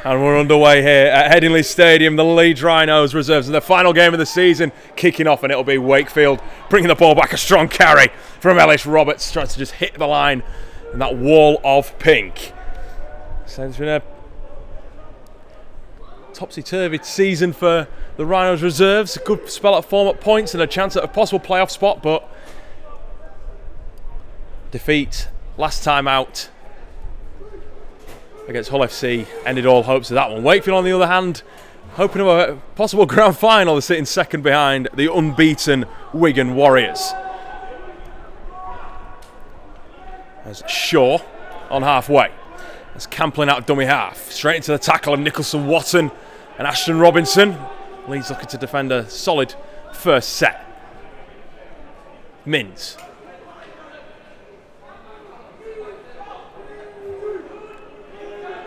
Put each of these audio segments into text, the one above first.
And we're underway here at Headingley Stadium. The Leeds Rhinos reserves in the final game of the season kicking off, and it'll be Wakefield bringing the ball back. A strong carry from Ellis Roberts, trying to just hit the line in that wall of pink. So it's been a topsy-turvy season for the Rhinos reserves. A good spell at form at points and a chance at a possible playoff spot, but defeat last time out against Hull FC ended all hopes of that one. Wakefield, on the other hand, hoping of a possible grand final. They're sitting second behind the unbeaten Wigan Warriors. As Shaw on halfway. As Camplin out dummy half. Straight into the tackle of Nicholson Watson and Ashton Robinson. Leeds looking to defend a solid first set. Mins.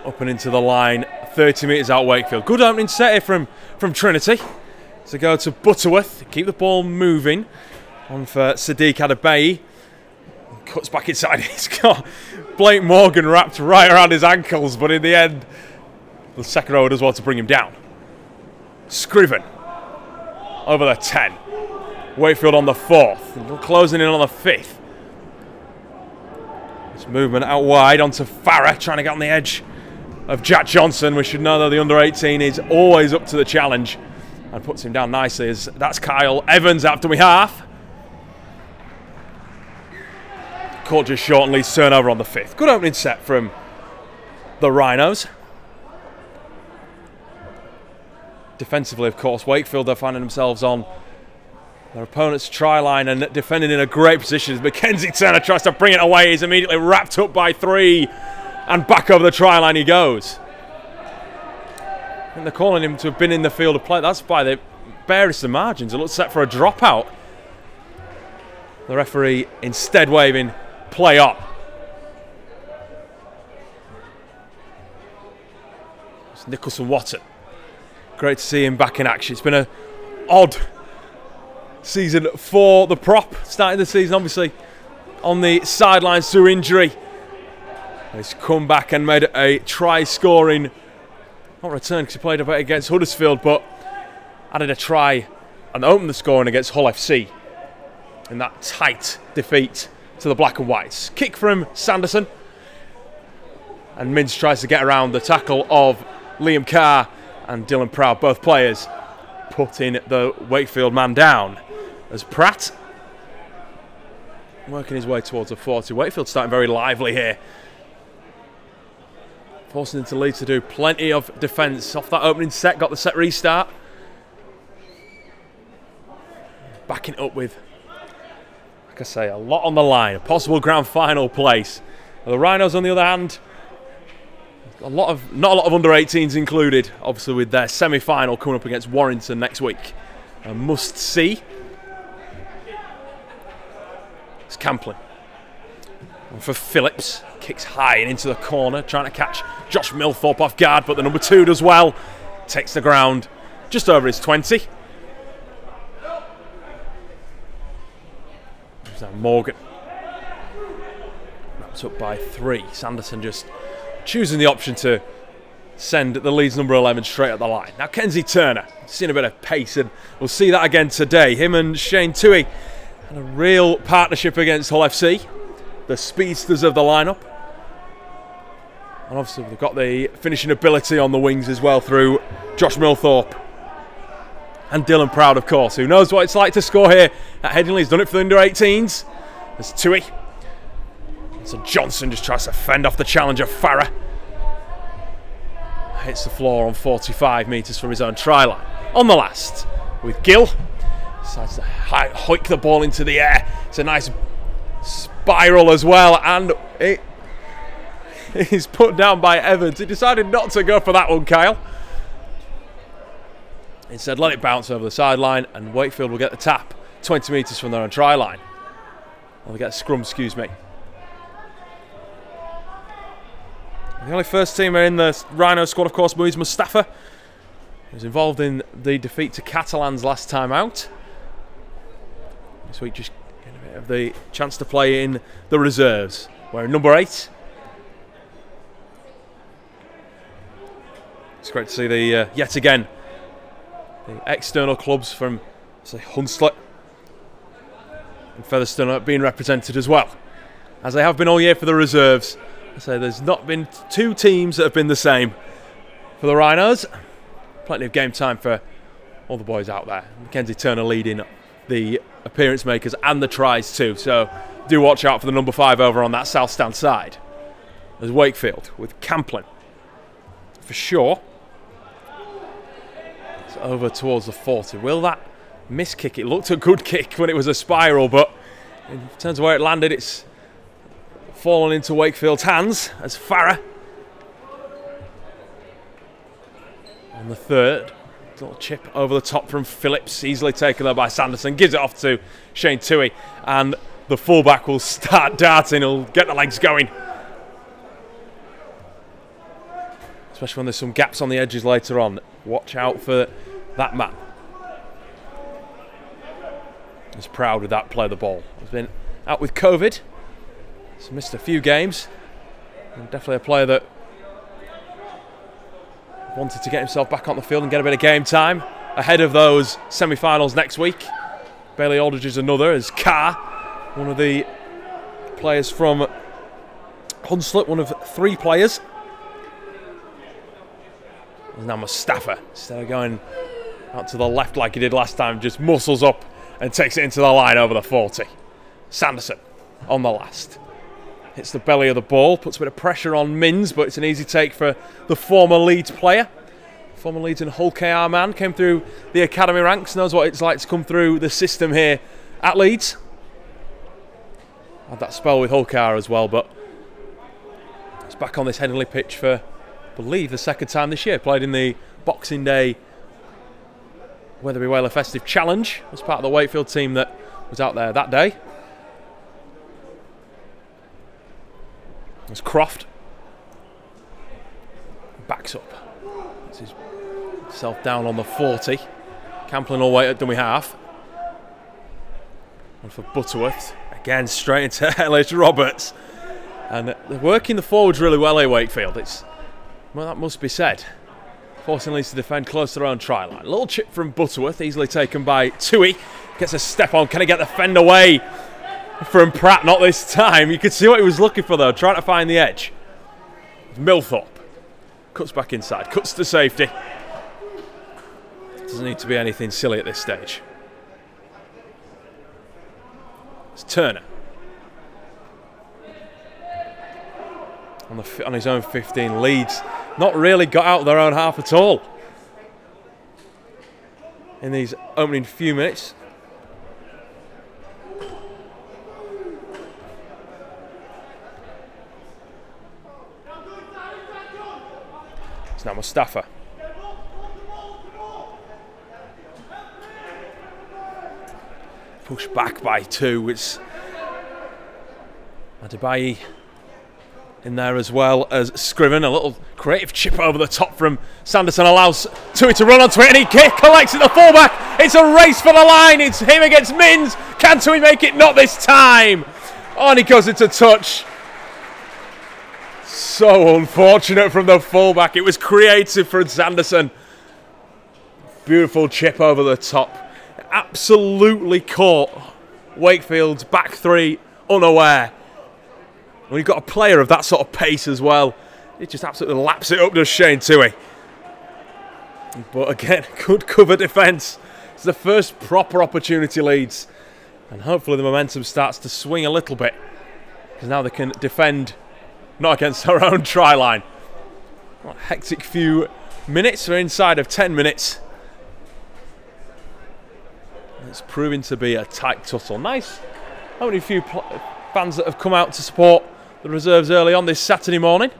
Up and into the line, 30 metres out Wakefield. Good opening set here from Trinity. To go to Butterworth, keep the ball moving. On for Sadiq Adebayi. Cuts back inside. He's got Blake Morgan wrapped right around his ankles, but in the end, the second rower does want to bring him down. Scriven over the 10. Wakefield on the 4th. Closing in on the 5th. This movement out wide onto Farah, trying to get on the edge of Jack Johnson. We should know that the under-18 is always up to the challenge and puts him down nicely. As that's Kyle Evans after we half. Caught just short and Leeds turnover on the 5th. Good opening set from the Rhinos. Defensively, of course, Wakefield are finding themselves on their opponent's try line and defending in a great position. As Mackenzie Turner tries to bring it away, he's immediately wrapped up by 3. And back over the try line he goes. I think they're calling him to have been in the field of play. That's by the barest of margins. It looks set for a dropout. The referee instead waving play on. It's Nicholson Watson. Great to see him back in action. It's been an odd season for the prop. Starting the season, obviously, on the sidelines through injury. He's come back and made a try-scoring, not return because he played a bit against Huddersfield, but added a try and opened the scoring against Hull FC in that tight defeat to the Black and Whites. Kick from Sanderson, and Mins tries to get around the tackle of Liam Carr and Dylan Proud, both players putting the Wakefield man down. As Pratt working his way towards a 40. Wakefield starting very lively here, forcing into Leeds to do plenty of defence. Off that opening set, got the set restart. Backing up with, like I say, a lot on the line. A possible grand final place. The Rhinos, on the other hand, not a lot of under-18s included, obviously, with their semi-final coming up against Warrington next week. A must-see. It's Camplin. And for Phillips, kicks high and into the corner, trying to catch Josh Milthorpe off guard, but the number 2 does well. Takes the ground just over his 20. There's now Morgan. Wrapped up by 3. Sanderson just choosing the option to send the Leeds number 11 straight at the line. Now Kenzie Turner, seen a bit of pace, and we'll see that again today. Him and Shane Toohey had a real partnership against Hull FC. The speedsters of the lineup. And obviously they've got the finishing ability on the wings as well through Josh Milthorpe and Dylan Proud, of course, who knows what it's like to score here at Headingley. He's done it for the under-18s. There's Toohey. So Johnson just tries to fend off the challenger, Farah. Hits the floor on 45 metres from his own try line. On the last, with Gill. Decides to hoik the ball into the air. It's a nice spiral as well, and it is put down by Evans. He decided not to go for that one, Kyle. Instead, let it bounce over the sideline, and Wakefield will get the tap 20 metres from their own try line. Or they get a scrum, excuse me. The only first teamer in the Rhino squad, of course, Muiz Mustafa. He was involved in the defeat to Catalans last time out. This week, just getting a bit of the chance to play in the reserves. Wearing number 8. It's great to see the yet again the external clubs from, say, Hunslet and Featherstone being represented as well, as they have been all year for the reserves. I say there's not been two teams that have been the same for the Rhinos. Plenty of game time for all the boys out there. Mackenzie Turner leading the appearance makers and the tries too, so do watch out for the number 5 over on that south stand side. There's Wakefield with Camplin for sure. It's over towards the 40. Will that miss kick? It looked a good kick when it was a spiral, but in terms of where it landed, it's fallen into Wakefield's hands as Farah on the third. Little chip over the top from Phillips, easily taken there by Sanderson, gives it off to Shane Toohey, and the fullback will start darting, he'll get the legs going. Especially when there's some gaps on the edges later on. Watch out for that man. He's proud with that play of the ball. He's been out with COVID, he's missed a few games, and definitely a player that wanted to get himself back on the field and get a bit of game time ahead of those semi-finals next week. Bailey Aldridge is another, as Carr, one of the players from Hunslet, one of 3 players. There's now Mustafa, instead of going out to the left like he did last time, just muscles up and takes it into the line over the 40. Sanderson on the last. Hits the belly of the ball, puts a bit of pressure on Mins, but it's an easy take for the former Leeds player. Former Leeds and Hull KR man, came through the academy ranks, knows what it's like to come through the system here at Leeds. Had that spell with Hull KR as well, but it's back on this Headingley pitch for, I believe, the second time this year. Played in the Boxing Day Wetherby Whaler Festive Challenge as part of the Wakefield team that was out there that day. As Croft backs up, puts himself down on the 40. Camplin all way at dummy half. And for Butterworth, again straight into Ellis Roberts. And they're working the forwards really well here, Wakefield. Well, that must be said. Forcing Leeds to defend close to their own try line. Little chip from Butterworth, easily taken by Toohey. Gets a step on, can he get the fend away? From Pratt, not this time. You could see what he was looking for though, trying to find the edge. Milthorpe cuts back inside, cuts to safety. Doesn't need to be anything silly at this stage. It's Turner on his own 15. Leeds not really got out of their own half at all in these opening few minutes. It's now Mustafa. Pushed back by 2. It's Adebayi in there as well as Scriven. A little creative chip over the top from Sanderson allows Toohey to run onto it, and he collects at the fullback. It's a race for the line. It's him against Mins. Can Toohey make it? Not this time. Oh, and he goes into touch. So unfortunate from the fullback. It was creative from Sanderson. Beautiful chip over the top. Absolutely caught Wakefield's back 3 unaware. When you've got a player of that sort of pace as well, it just absolutely laps it up, does Shane Toohey. But again, good cover defence. It's the first proper opportunity Leeds. And hopefully the momentum starts to swing a little bit, because now they can defend not against their own try line. What a hectic few minutes. We're inside of 10 minutes. It's proving to be a tight tussle. Nice. Only a few fans that have come out to support the reserves early on this Saturday morning.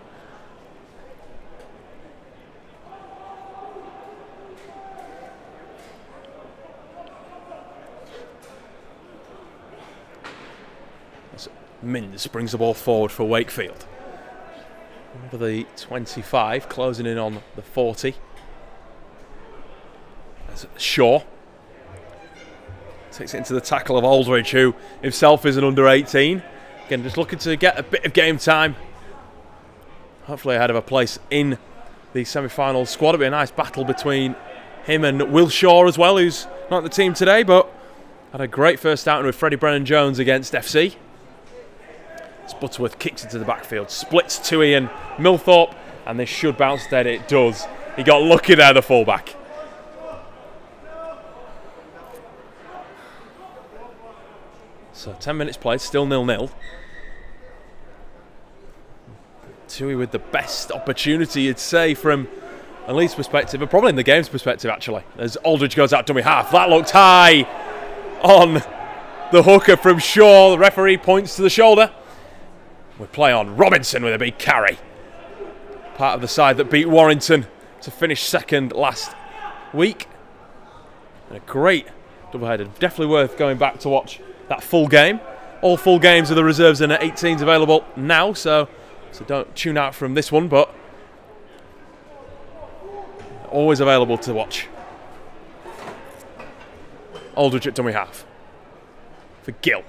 Mins brings the ball forward for Wakefield. Over the 25, closing in on the 40. As Shaw takes it into the tackle of Aldridge, who himself is an under 18. Again, just looking to get a bit of game time. Hopefully ahead of a place in the semi-final squad. It'll be a nice battle between him and Will Shaw as well, who's not in the team today, but had a great first outing with Freddie Brennan-Jones against FC. As Butterworth kicks into the backfield, splits Tui and Milthorpe, and this should bounce dead. It does. He got lucky there, the fullback. So 10 minutes played, still 0-0. Tui with the best opportunity, you'd say, from a Leeds perspective, but probably in the game's perspective, actually. As Aldridge goes out dummy half. That looked high on the hooker from Shaw. The referee points to the shoulder. We play on. Robinson with a big carry. Part of the side that beat Warrington to finish second last week. And a great double-header. Definitely worth going back to watch that full game. All full games of the reserves and 18s available now, so don't tune out from this one, but always available to watch. Aldridge at dummy half. For Gill.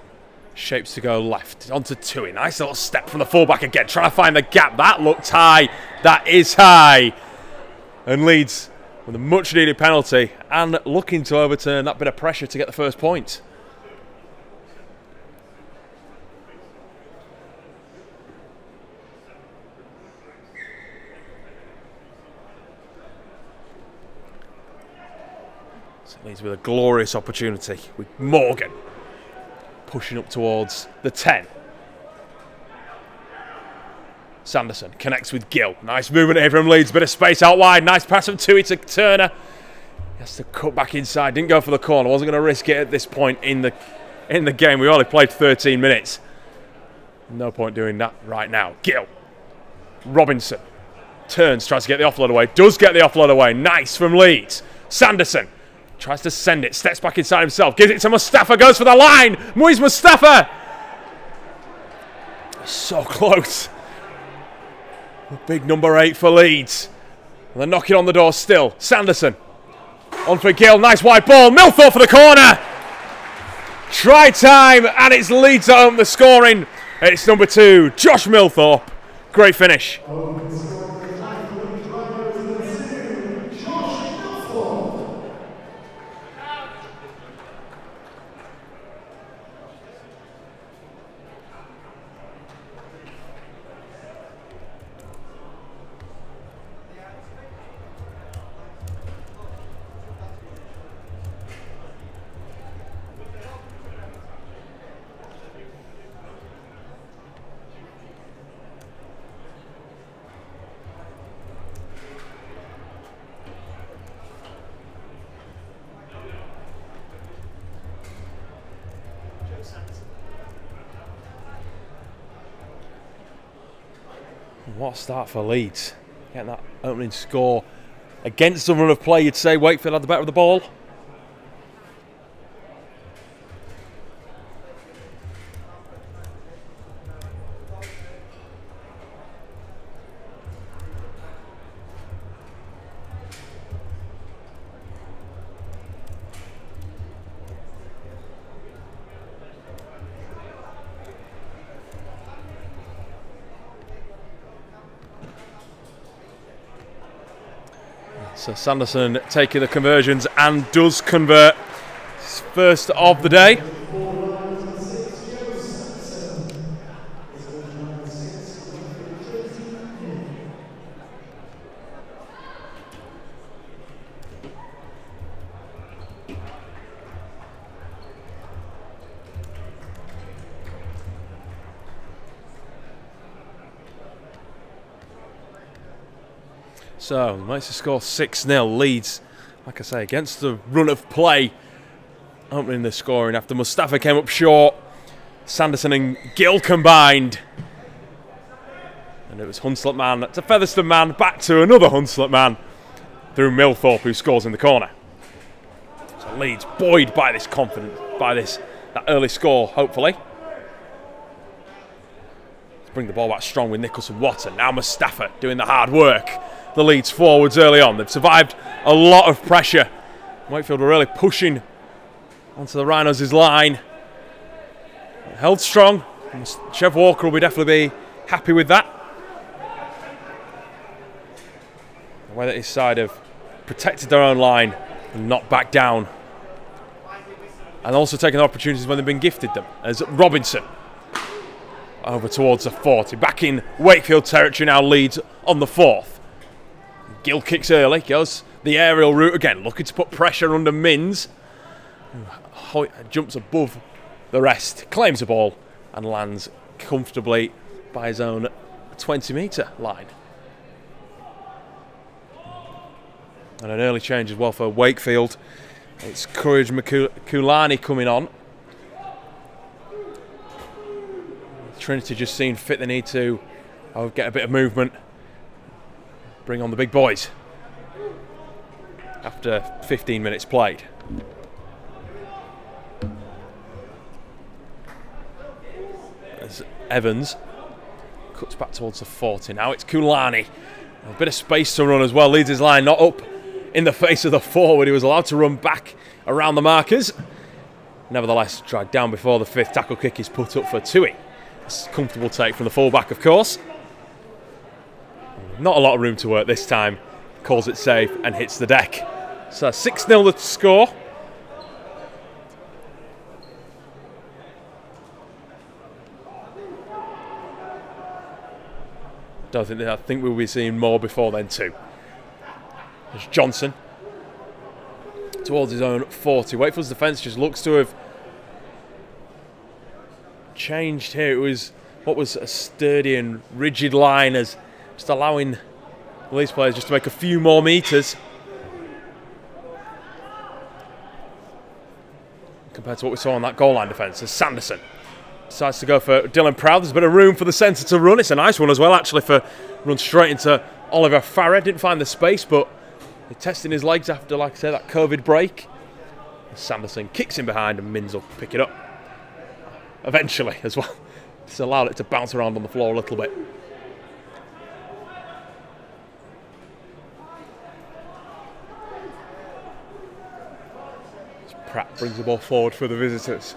Shapes to go left. Onto Tui. Nice little step from the fullback again. Trying to find the gap. That looked high. That is high. And Leeds with a much needed penalty and looking to overturn that bit of pressure to get the first point. Leeds with a glorious opportunity with Morgan pushing up towards the 10. Sanderson connects with Gill. Nice movement here from Leeds. Bit of space out wide. Nice pass from Tui to Turner. He has to cut back inside. Didn't go for the corner. Wasn't going to risk it at this point in the game. We only played 13 minutes. No point doing that right now. Gill. Robinson. Turns. Tries to get the offload away. Does get the offload away. Nice from Leeds. Sanderson. Tries to send it, steps back inside himself, gives it to Mustafa, goes for the line. Muiz Mustafa! So close. Big number 8 for Leeds. And they're knocking on the door still. Sanderson. On for Gill, nice wide ball. Milthorpe for the corner. Try time, and it's Leeds at home, the scoring. It's number 2, Josh Milthorpe. Great finish. What a start for Leeds. Getting that opening score against the run of play, you'd say Wakefield had the better of the ball. So Sanderson taking the conversions and does convert. His first of the day. So, managed to score 6-0. Leeds, like I say, against the run of play, opening the scoring after Mustafa came up short. Sanderson and Gill combined. And it was Hunslet man to Featherstone man, back to another Hunslet man through Milthorpe, who scores in the corner. So Leeds buoyed by this confidence, by that early score, hopefully. Let's bring the ball back strong with Nicholson Watson. Now Mustafa doing the hard work. The Leeds forwards early on. They've survived a lot of pressure. Wakefield were really pushing onto the Rhinos' line. Held strong. Chev Walker will definitely be happy with that. way that his side have protected their own line and not backed down. And also taking the opportunities when they've been gifted them. As Robinson over towards the 40. Back in Wakefield territory now, Leeds on the 4th. Gill kicks early, goes the aerial route again, looking to put pressure under Mins. Jumps above the rest, claims the ball and lands comfortably by his own 20-metre line. And an early change as well for Wakefield. It's Courage Kulani coming on. Trinity just seen fit the need to get a bit of movement. Bring on the big boys. After 15 minutes played. As Evans cuts back towards the 40. Now it's Kulani. A bit of space to run as well. Leads his line not up in the face of the forward. He was allowed to run back around the markers. Nevertheless, dragged down before the 5th tackle kick is put up for Tui. It's a comfortable take from the fullback, of course. Not a lot of room to work this time. Calls it safe and hits the deck. So 6-0 the score. I think we'll be seeing more before then too. There's Johnson towards his own 40. Wakefield's defence just looks to have changed here. It was what was a sturdy and rigid line, as just allowing the Leeds players just to make a few more metres compared to what we saw on that goal line defence. As Sanderson decides to go for Dylan Proud. There's a bit of room for the centre to run. It's a nice one as well, actually, for run straight into Oliver Farah. Didn't find the space, but testing his legs after, like I say, that COVID break. Sanderson kicks in behind and Mins will pick it up. Eventually, as well. Just allowed it to bounce around on the floor a little bit. Pratt brings the ball forward for the visitors.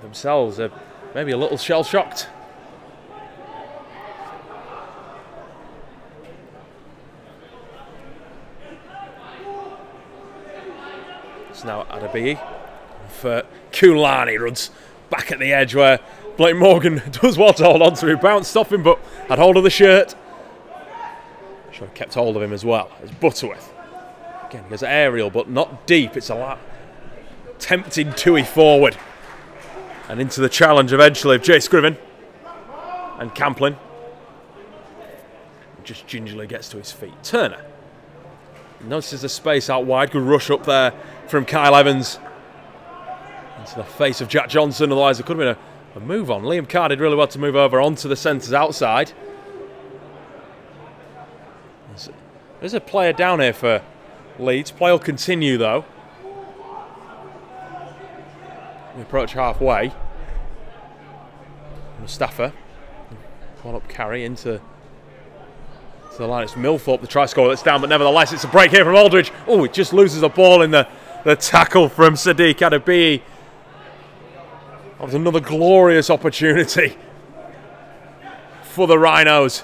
Themselves are maybe a little shell-shocked. It's now Adabi for Kulani. Runs back at the edge where Blake Morgan does well to hold on to. He bounced off him but had hold of the shirt. Should have kept hold of him as well. It's Butterworth. Again, he goes aerial but not deep. It's a lot tempting Tui forward. And into the challenge eventually of Jay Scriven and Camplin. Just gingerly gets to his feet. Turner notices the space out wide. Good rush up there from Kyle Evans into the face of Jack Johnson. Otherwise, there could have been a move on. Liam Carr did really well to move over onto the centres outside. There's a player down here for Leeds. Play will continue though. We approach halfway. Mustafa. One up carry into the line. It's Milthorpe, the try scorer that's down, but nevertheless it's a break here from Aldridge. Oh, it just loses the ball in the tackle from Sadiq Adabi. That was another glorious opportunity for the Rhinos.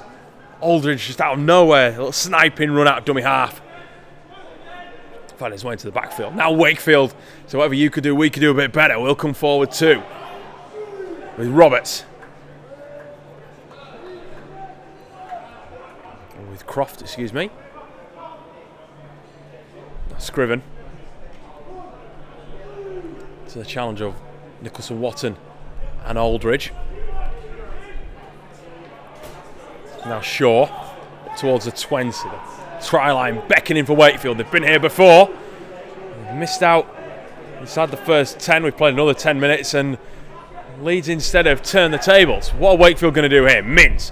Aldridge just out of nowhere. A little sniping run out of dummy half. Found his way into the backfield. Now Wakefield. So whatever you could do, we could do a bit better. We'll come forward too. With Roberts. Or with Croft, excuse me. Scriven. To the challenge of Nicholson-Watton and Aldridge. Now Shaw towards the 20. The try line beckoning for Wakefield. They've been here before. They've missed out inside the first 10. We've played another 10 minutes and Leeds instead have turned the tables. What are Wakefield going to do here? Mins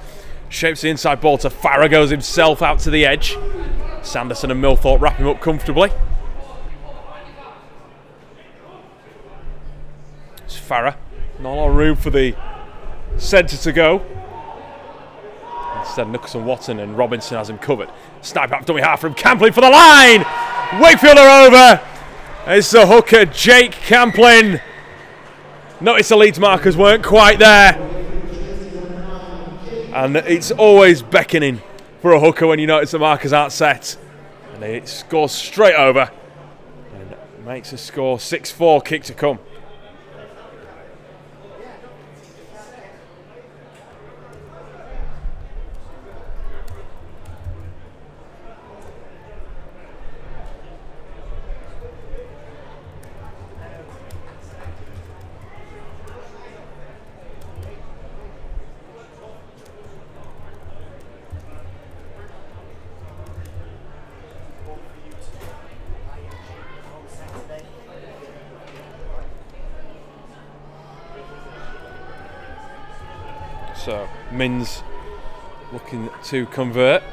shapes the inside ball to Farah. Goes himself out to the edge. Sanderson and Milthorpe wrap him up comfortably. It's Farah. Not a lot of room for the centre to go. Instead, Nicholson-Watton and Robinson has him covered. Snipe up dummy half from Camplin for the line. Wakefield are over. It's the hooker, Jake Camplin. Notice the Leeds markers weren't quite there. And it's always beckoning for a hooker when you notice the markers aren't set. And it scores straight over and makes a score 6-4, kick to come. So Mins looking to convert,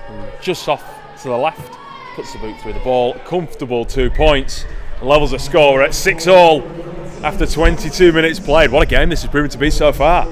and just off to the left, puts the boot through the ball, comfortable 2 points, levels the score. We're at 6-all after 22 minutes played. What a game this has proven to be so far.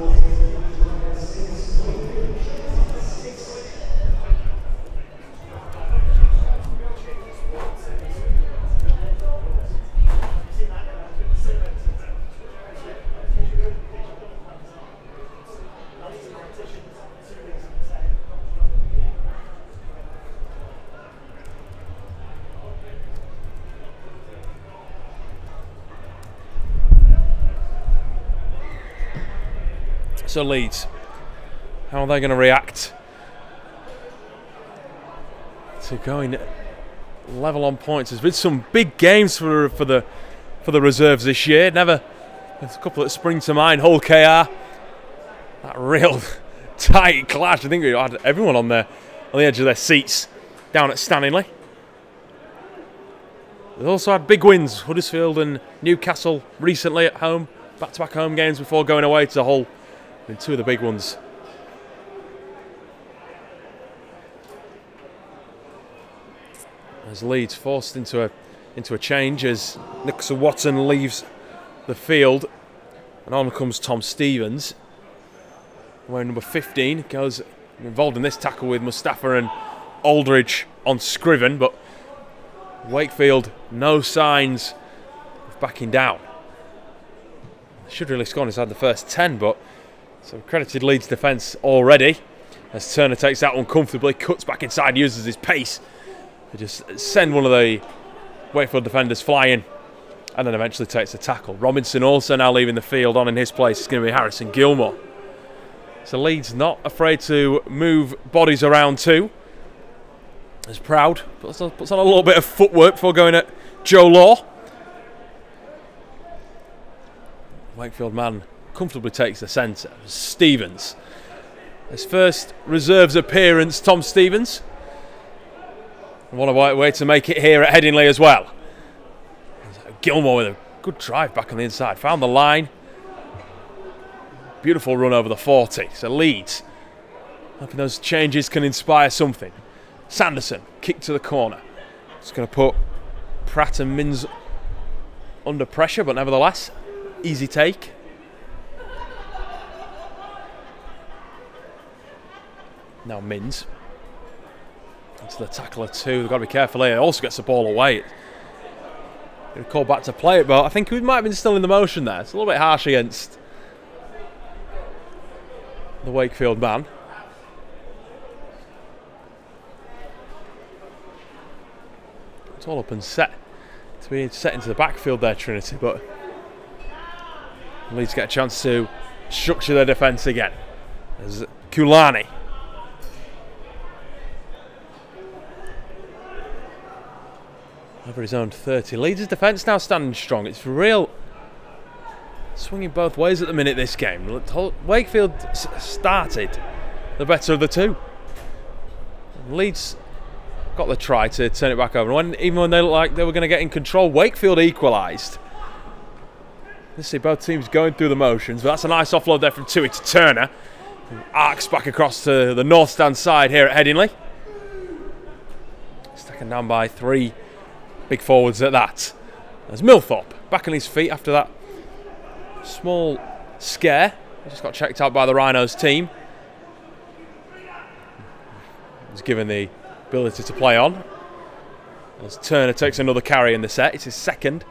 So Leeds, how are they going to react to going level on points? There's been some big games for the reserves this year. There's a couple that spring to mind. Hull KR, that real tight clash. I think we had everyone on the edge of their seats down at Stanley. They've also had big wins, Huddersfield and Newcastle recently at home, back-to-back home games before going away to Hull. In two of the big ones. As Leeds forced into a change as Nicholas Watson leaves the field, and on comes Tom Stevens, wearing number 15, goes involved in this tackle with Mustafa and Aldridge on Scriven, but Wakefield no signs of backing down. They should really score inside the first 10, but so credited Leeds defence already as Turner takes that one comfortably, cuts back inside, uses his pace to just send one of the Wakefield defenders flying, and then eventually takes the tackle. Robinson also now leaving the field. On in his place is going to be Harrison Gilmore. So Leeds not afraid to move bodies around too. As Proud puts on a little bit of footwork before going at Joe Law. Wakefield man comfortably takes the centre. Stevens. His first reserves appearance, Tom Stevens. And what a way to make it here at Headingley as well. Gilmore with a good drive back on the inside. Found the line. Beautiful run over the 40. So Leeds, hoping those changes can inspire something. Sanderson, kick to the corner. It's going to put Pratt and Mins under pressure, but nevertheless, easy take. Now Mins into the tackler too. They've got to be careful here. Also gets the ball away. Going to call back to play it, but I think he might have been still in the motion there. It's a little bit harsh against the Wakefield man. It's all up and set to be set into the backfield there, Trinity, but Leeds get a chance to structure their defence again. There's Kulani. Over his own 30. Leeds' defence now standing strong. It's real swinging both ways at the minute, this game. Wakefield started the better of the two. Leeds got the try to turn it back over. Even when they looked like they were going to get in control, Wakefield equalised. Let's see both teams going through the motions, but that's a nice offload there from Tui to Turner, who arcs back across to the north stand side here at Headingley. Stacking down by 3 big forwards at that. There's Milthorpe back on his feet after that small scare. He just got checked out by the Rhinos team. He's given the ability to play on. As Turner takes another carry in the set. It's his second.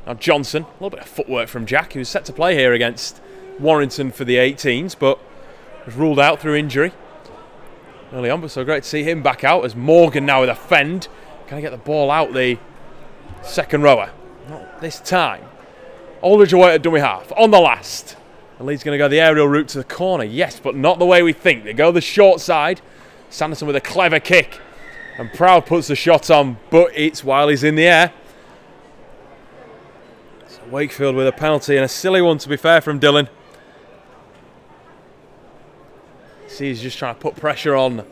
Now Johnson, a little bit of footwork from Jack, who's set to play here against Warrington for the 18s, but was ruled out through injury early on, but so great to see him back out as Morgan now with a fend. Can I get the ball out the second rower? Not this time. Aldridge away at dummy half on the last. And Leeds going to go the aerial route to the corner. Yes, but not the way we think. They go the short side. Sanderson with a clever kick. And Proud puts the shot on, but it's while he's in the air. So Wakefield with a penalty, and a silly one to be fair from Dylan. See, he's just trying to put pressure on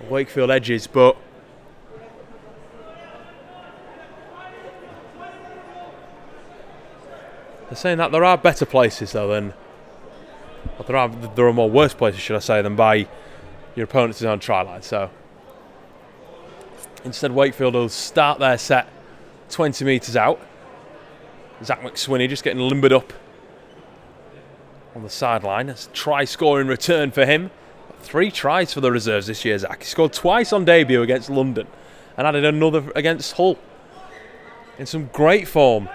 Wakefield edges, but they're saying that there are better places though than, or there are more worse places, should I say, than by your opponent's own try line. So instead, Wakefield will start their set 20 metres out. Zach McSwinney just getting limbered up on the sideline. It's a try-scoring return for him. 3 tries for the reserves this year, Zach. He scored twice on debut against London and added another against Hull. In some great form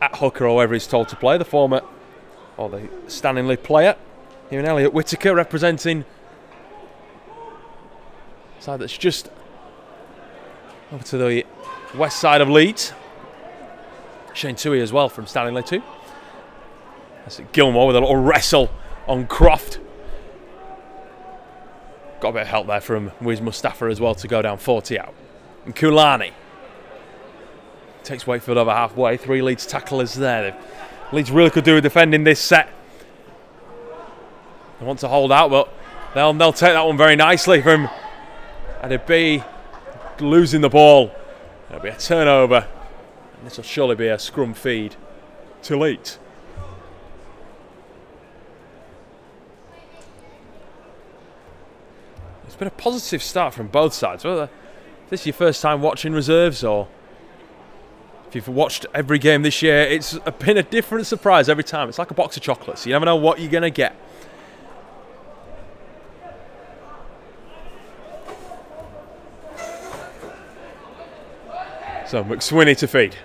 at hooker, or wherever he's told to play. The former, or the Stanley player. Here in Elliot Whittaker representing a side that's just over to the west side of Leeds. Shane Toohey as well from Stanley too. That's it, Gilmore with a little wrestle on Croft. Got a bit of help there from Wiz Mustafa as well to go down 40 out. And Kulani takes Wakefield over halfway. 3 Leeds tacklers there. Leeds really could do with defending this set. They want to hold out, but they'll take that one very nicely from Adebi losing the ball. It'll be a turnover. And this will surely be a scrum feed to Leeds. It's been a positive start from both sides. Whether this is your first time watching reserves, or if you've watched every game this year, it's been a different surprise every time. It's like a box of chocolates. You never know what you're going to get. So McSwinney to feed.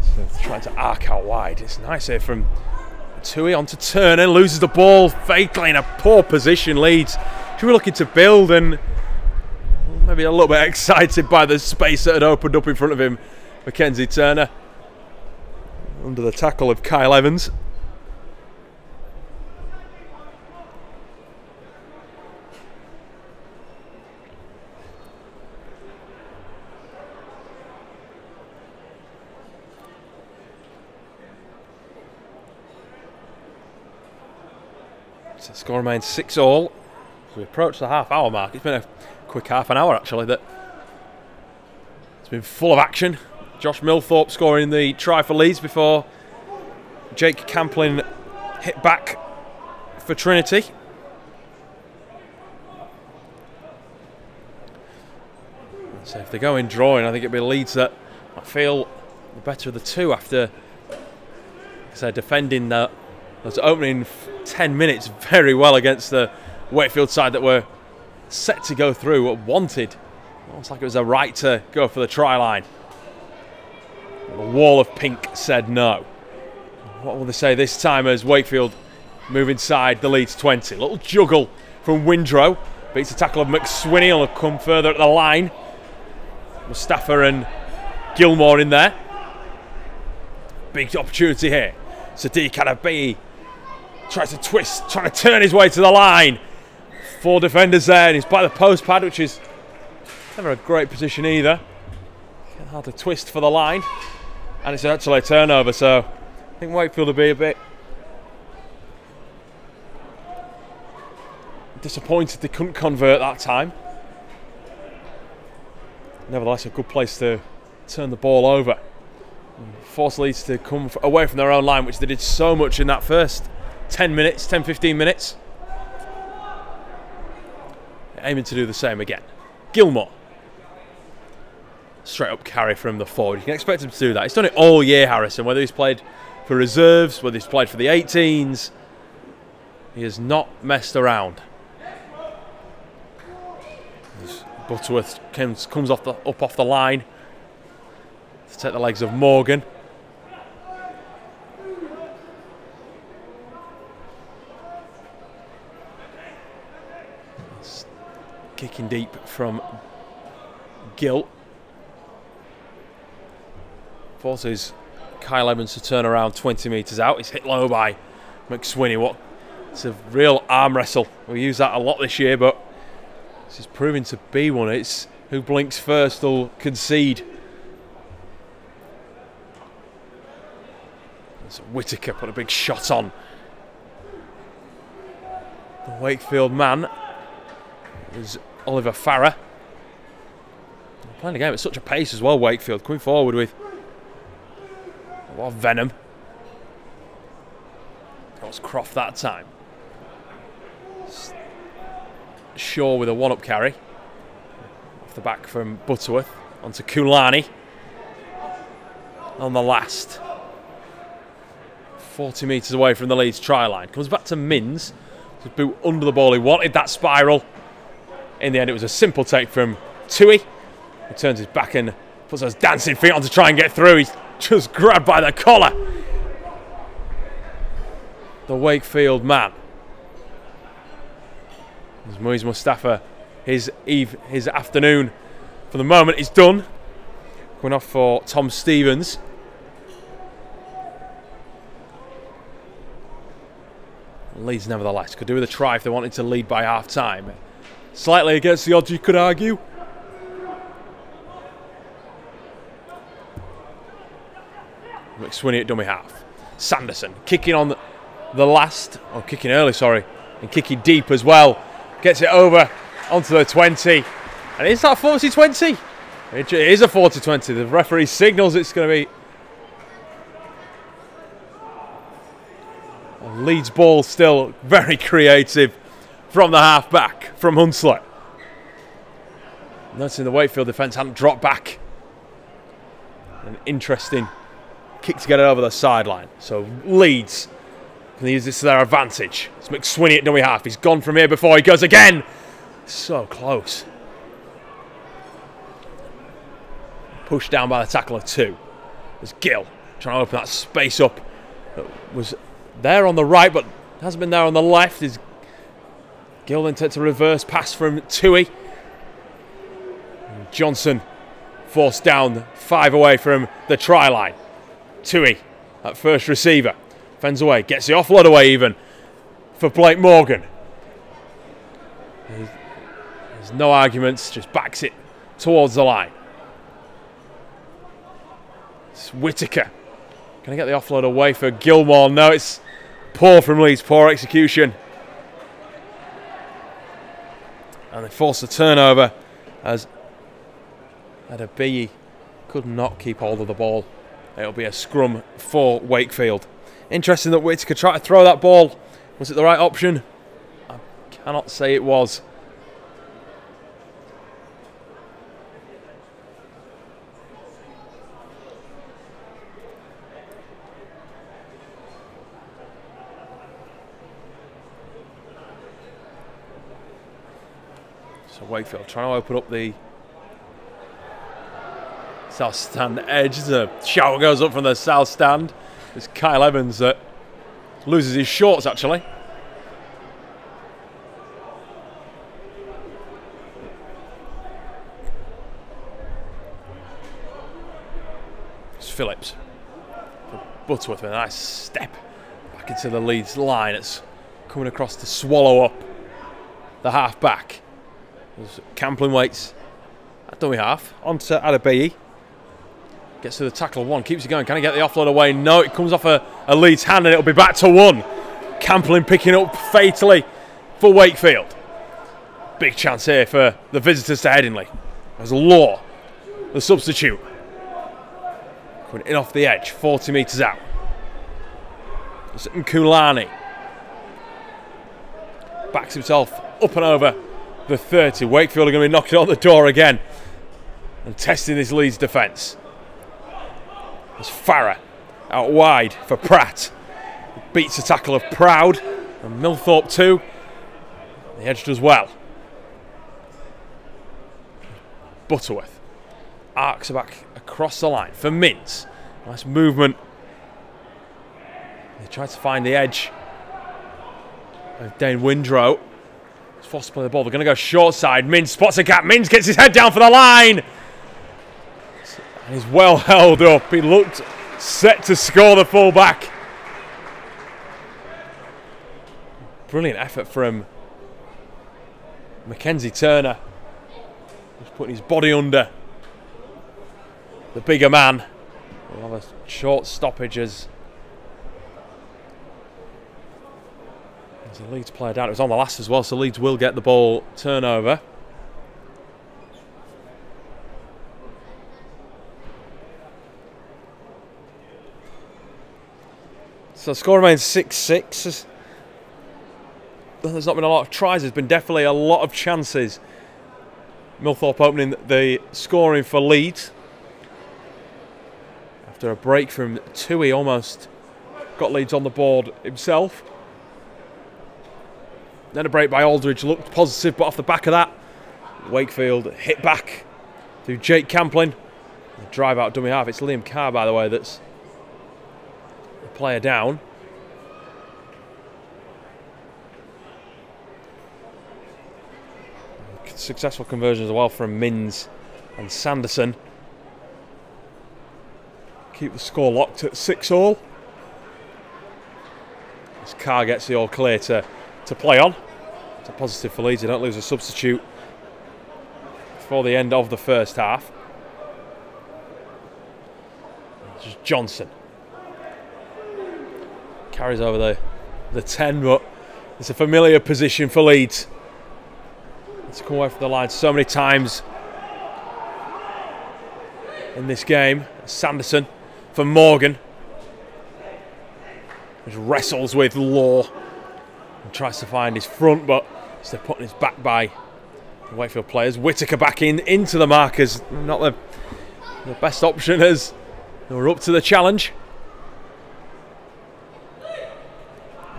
So trying to arc out wide. It's nice here from Toohey onto Turner. Loses the ball fakely in a poor position. Leeds should be looking to build and maybe a little bit excited by the space that had opened up in front of him. Mackenzie Turner under the tackle of Kyle Evans. So the score remains 6-all. As we approach the half-hour mark. It's been a quick half an hour actually. That it's been full of action. Josh Milthorpe scoring the try for Leeds before Jake Camplin hit back for Trinity. So if they go in drawing, I think it'll be Leeds that might feel the better of the two after, because they're defending those opening 10 minutes very well against the Wakefield side that were set to go through, wanted. Almost like it was a right to go for the try line. The wall of pink said no. What will they say this time as Wakefield move inside the Leeds 20? Little juggle from Windrow. Beats the tackle of McSwinney. He'll come further at the line. Mustafa and Gilmore in there. Big opportunity here. Sadiq Adabi tries to twist, trying to turn his way to the line. 4 defenders there, and he's by the post pad, which is never a great position either. Can't hardly twist for the line. And it's actually a turnover, so I think Wakefield will be a bit disappointed they couldn't convert that time. Nevertheless, a good place to turn the ball over. Force Leeds to come away from their own line, which they did so much in that first 10-15 minutes. Aiming to do the same again. Gilmore. Straight up carry from the forward. You can expect him to do that. He's done it all year, Harrison. Whether he's played for reserves, whether he's played for the 18s, he has not messed around. As Butterworth comes up off the line. to take the legs of Morgan. Kicking deep from Gill. Forces Kyle Evans to turn around 20 metres out. He's hit low by McSwinney. It's a real arm wrestle. We use that a lot this year, but this is proving to be one. It's who blinks first will concede. Whittaker put a big shot on. The Wakefield man is Oliver Farrer. Playing the game at such a pace as well, Wakefield, coming forward with a lot of venom. That was Croft that time. Shaw with a one-up carry. Off the back from Butterworth onto Kulani. On the last. 40 metres away from the Leeds try line. Comes back to Mins. To boot under the ball. He wanted that spiral. In the end, it was a simple take from Tui. He turns his back and puts those dancing feet on to try and get through. He's just grabbed by the collar. The Wakefield man. As Moise Mustafa, his afternoon for the moment is done. Going off for Tom Stevens. Leeds nevertheless could do with a try if they wanted to lead by half time. Slightly against the odds, you could argue. McSwinney at dummy half. Sanderson kicking on the last, or kicking early, sorry, and kicking deep as well. Gets it over onto the 20. And is that 40-20? It is a 40-20. The referee signals it's going to be a Leeds ball, still very creative from the half-back, from Hunslet. Noticing the Wakefield defence hadn't dropped back. An interesting kick to get it over the sideline. So Leeds can use this to their advantage. It's McSwinney at dummy half. He's gone from here before. He goes again. So close. Pushed down by the tackle of two. There's Gill trying to open that space up. It was there on the right, but hasn't been there on the left. Is Gill then takes a reverse pass from Tui. Johnson forced down 5 away from the try line. Tui at first receiver. Fends away, gets the offload away even for Blake Morgan. There's no arguments, just backs it towards the line. It's Whittaker. Can I get the offload away for Gilmore? No, it's poor from Leeds, poor execution. And they force the turnover as Adabiyi could not keep hold of the ball. It'll be a scrum for Wakefield. Interesting that Whittaker tried to throw that ball. Was it the right option? I cannot say it was. So Wakefield trying to open up the south stand edge. The shout goes up from the south stand. It's Kyle Evans that loses his shorts actually. It's Phillips. Butterworth with a nice step back into the Leeds line. It's coming across to swallow up the half back. Camplin waits at dummy half onto Adabiyi. Gets to the tackle of one, keeps it going. Can he get the offload away? No, it comes off a Leeds hand and it'll be back to one. Camplin picking up fatally for Wakefield. Big chance here for the visitors to Headingley. As Law, the substitute. Coming in off the edge, 40 metres out. It's Kulani. Backs himself up and over the 30. Wakefield are going to be knocking on the door again and testing this Leeds defence. It's Farrer out wide for Pratt. Beats the tackle of Proud. And Millthorpe too. The edge does well. Butterworth arcs back across the line for Mins. Nice movement. They try to find the edge of Dane Windrow. It's forced to play the ball. They're going to go short side. Mins spots a gap. Mins gets his head down for the line. And he's well held up. He looked set to score, the fullback. Brilliant effort from Mackenzie Turner. Just putting his body under the bigger man. We'll have a short stoppage as the Leeds player down. It was on the last as well, so Leeds will get the ball turnover. So the score remains 6-6. There's not been a lot of tries. There's been definitely a lot of chances. Millthorpe opening the scoring for Leeds. After a break from Tui, almost got Leeds on the board himself. Then a break by Aldridge looked positive, but off the back of that, Wakefield hit back through Jake Camplin. The drive out dummy half. It's Liam Carr, by the way, that's the player down. Successful conversion as well from Mins and Sanderson. Keep the score locked at 6-all. As Carr gets the all clear to play on. It's a positive for Leeds. They don't lose a substitute before the end of the first half. It's just Johnson. Carries over the 10, but it's a familiar position for Leeds. It's come away from the line so many times in this game. Sanderson for Morgan. Just wrestles with Law and tries to find his front, but they're putting his back by the Wakefield players. Whittaker back into the markers. Not the best option as they were up to the challenge.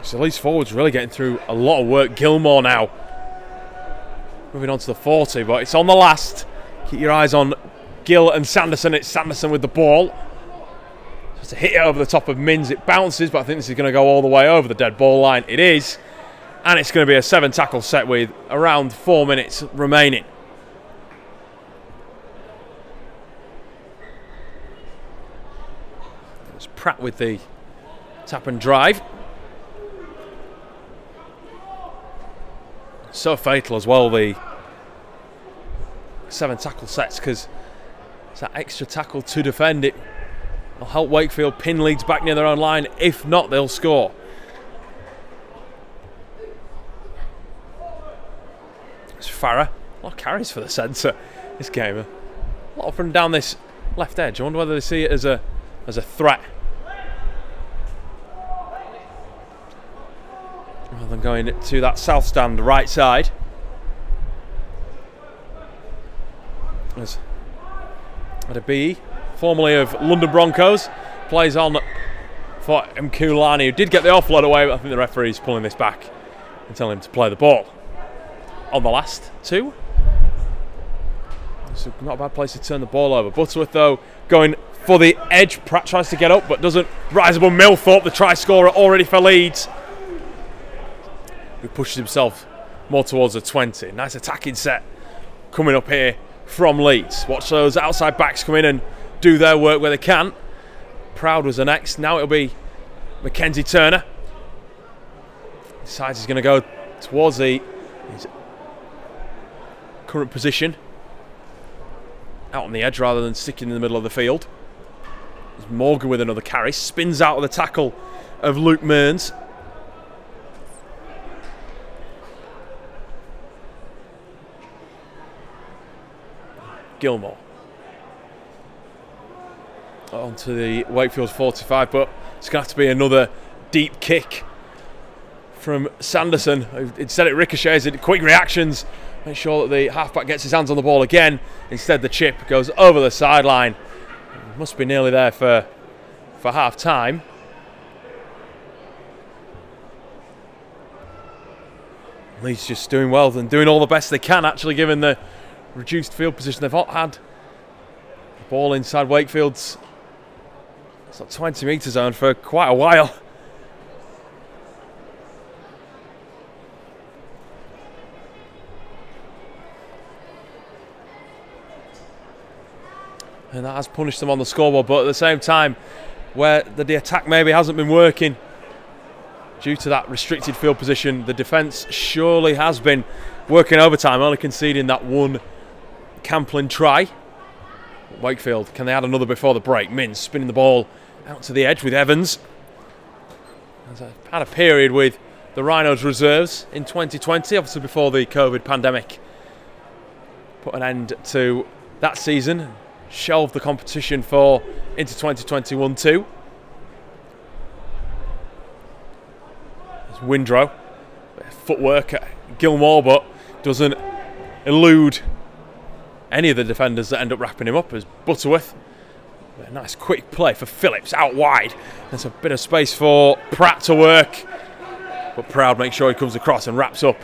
So Leeds forwards really getting through a lot of work. Gilmore now moving on to the 40, but it's on the last. Keep your eyes on Gill and Sanderson. It's Sanderson with the ball. Just to hit it over the top of Mins. It bounces, but I think this is going to go all the way over the dead ball line. It is. And it's going to be a 7-tackle set with around 4 minutes remaining. It's Pratt with the tap and drive. So fatal as well, the 7-tackle sets, because it's that extra tackle to defend. It will help Wakefield pin Leeds back near their own line. If not, they'll score. It's Farah. A lot of carries for the centre this game. A lot of them down this left edge. I wonder whether they see it as a threat, rather than going to that south stand right side. There's Adebayi, formerly of London Broncos, plays on for Mkulani, who did get the offload away, but I think the referee's pulling this back and telling him to play the ball. On the last two. It's not a bad place to turn the ball over. Butterworth, though, going for the edge. Pratt tries to get up, but doesn't rise above Millthorpe, the try scorer already for Leeds, who pushes himself more towards the 20. Nice attacking set coming up here from Leeds. Watch those outside backs come in and do their work where they can. Proud was the next. Now it'll be Mackenzie Turner. Decides he's going to go towards his current position, out on the edge rather than sticking in the middle of the field. There's Morgan with another carry. Spins out of the tackle of Luke Mearns. Gilmore onto the Wakefield 45, but it's going to have to be another deep kick from Sanderson. Instead it ricochets, quick reactions, make sure that the halfback gets his hands on the ball again. Instead the chip goes over the sideline. Must be nearly there for half time. Leeds just doing well and doing all the best they can, actually, given the reduced field position they've had. Ball inside Wakefield's 20 metre zone for quite a while. And that has punished them on the scoreboard, but at the same time, where the attack maybe hasn't been working due to that restricted field position, the defence surely has been working overtime, only conceding that one Camplin try. Wakefield, can they add another before the break? Mins spinning the ball out to the edge with Evans. Has had a period with the Rhinos reserves in 2020, obviously before the COVID pandemic put an end to that season, shelved the competition for into 2021 too. There's Windrow, footwork at Gilmore, but doesn't elude any of the defenders that end up wrapping him up, as Butterworth. A nice quick play for Phillips out wide. There's a bit of space for Pratt to work, but Proud makes sure he comes across and wraps up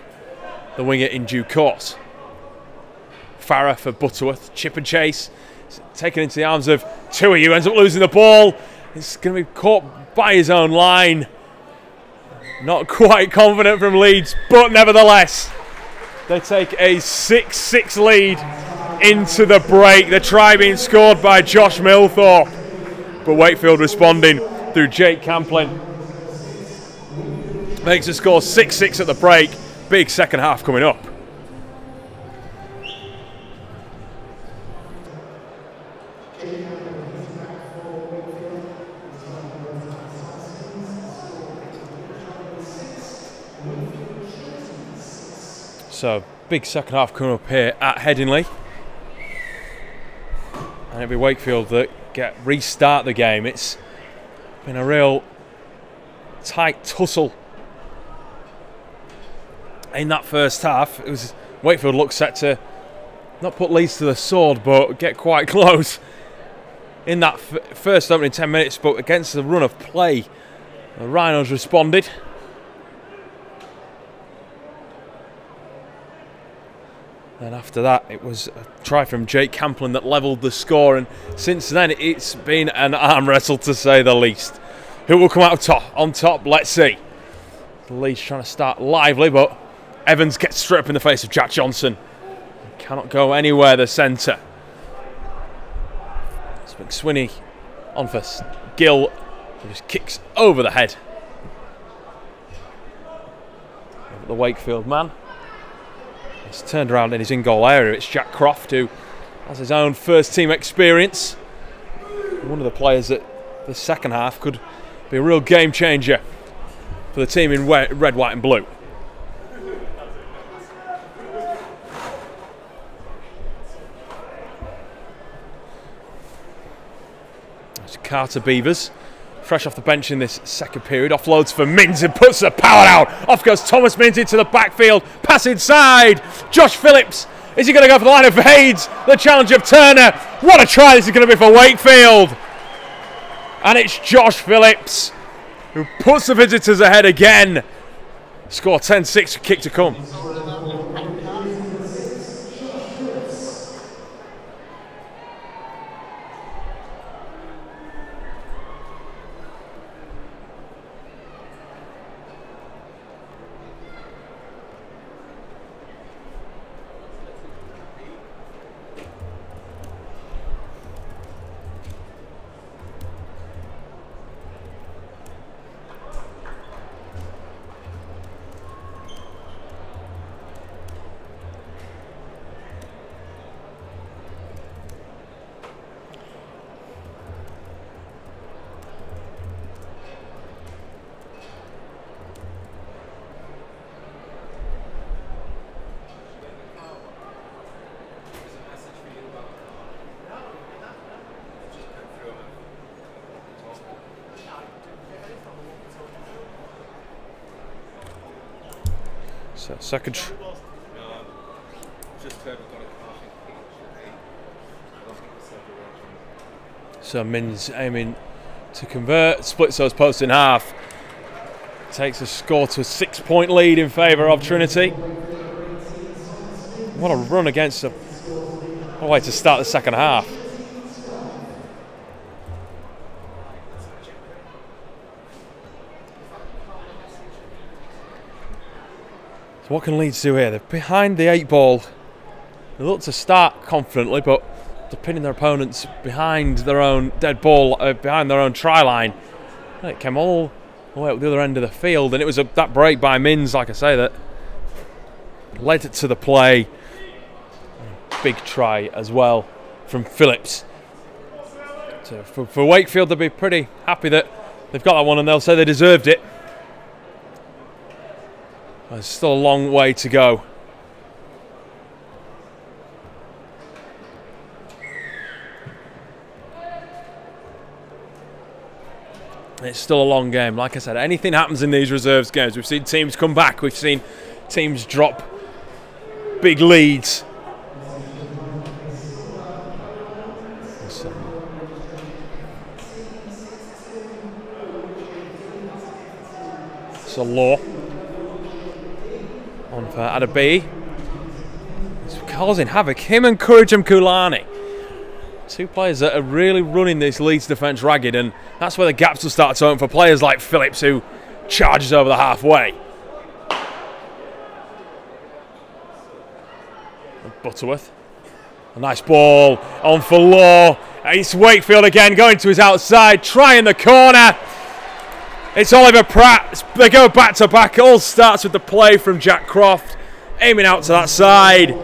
the winger in due course. Farah for Butterworth, chip and chase, taken into the arms of Tui, who ends up losing the ball. It's going to be caught by his own line. Not quite confident from Leeds, but nevertheless, they take a 6-6 lead into the break. The try being scored by Josh Milthorpe, but Wakefield responding through Jake Camplin. Makes the score 6-6 at the break. Big second half coming up. So, big second half coming up here at Headingley. And it'll be Wakefield that restart the game. It's been a real tight tussle in that first half. It was Wakefield looked set to not put Leeds to the sword, but get quite close in that first opening 10 minutes. But against the run of play, the Rhinos responded. And after that, it was a try from Jake Camplin that levelled the score. And since then, it's been an arm wrestle, to say the least. Who will come out on top? Let's see. The Leeds trying to start lively, but Evans gets straight up in the face of Jack Johnson. Cannot go anywhere, the centre. It's McSwinney on for Gill, who just kicks over the head of the Wakefield man. He's turned around in his in-goal area. It's Jack Croft, who has his own first-team experience. One of the players that the second half could be a real game-changer for the team in red, white and blue. That's Carter Beavers, fresh off the bench in this second period. Offloads for Mins and puts the power out. Off goes Thomas Mins into the backfield. Pass inside. Josh Phillips. Is he going to go for the line of fades? The challenge of Turner. What a try this is going to be for Wakefield. And it's Josh Phillips who puts the visitors ahead again. Score 10-6, kick to come. So second. So Mins aiming to convert, splits those posts in half. Takes the score to a 6-point lead in favour of Trinity. What a run against what a way to start the second half. So what can Leeds do here? They're behind the 8 ball. They look to start confidently, but they're pinning their opponents behind their own dead ball, behind their own try line. It came all the way up the other end of the field, and it was that break by Mins, like I say, that led to the play. Big try as well from Phillips. So for Wakefield, they'll be pretty happy that they've got that one, and they'll say they deserved it. There's still a long way to go. It's still a long game. Like I said, anything happens in these reserves games. We've seen teams come back. We've seen teams drop big leads. It's a law on for Adabi. It's causing havoc. Him and Courage and Kulani. Two players that are really running this Leeds defence ragged, and that's where the gaps will start to open for players like Phillips, who charges over the halfway. Butterworth. A nice ball on for Law. It's Wakefield again, going to his outside, trying the corner. It's Oliver Pratt. They go back to back. It all starts with the play from Jack Croft, aiming out to that side.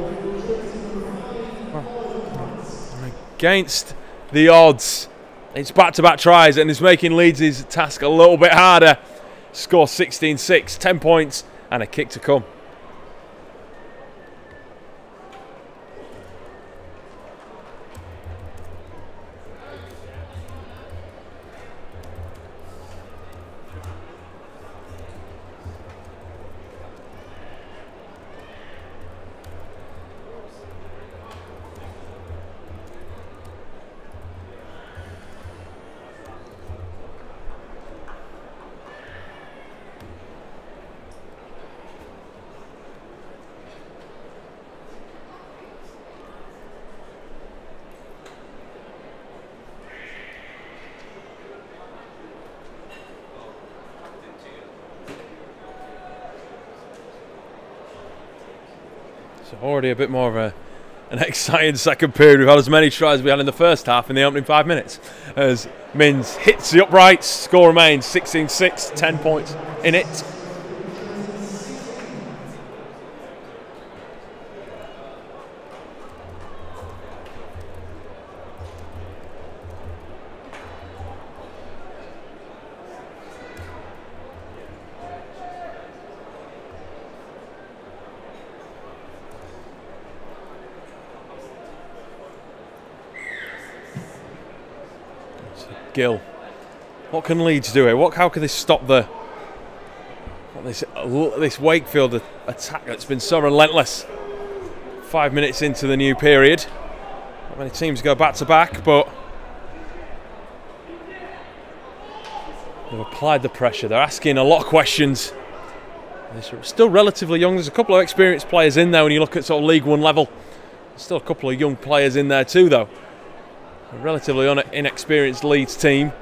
Against the odds, it's back-to-back tries, and it's making Leeds' task a little bit harder. Score 16-6, 10 points and a kick to come. So already a bit more of an exciting second period. We've had as many tries as we had in the first half in the opening 5 minutes. As Mins hits the uprights, score remains 16-6, 10 points in it. Gill. What can Leeds do here? How can they stop this Wakefield attack that's been so relentless? 5 minutes into the new period. Not many teams go back to back, but they've applied the pressure. They're asking a lot of questions. They're still relatively young. There's a couple of experienced players in there when you look at sort of League One level. There's still a couple of young players in there too, though. A relatively inexperienced Leeds team.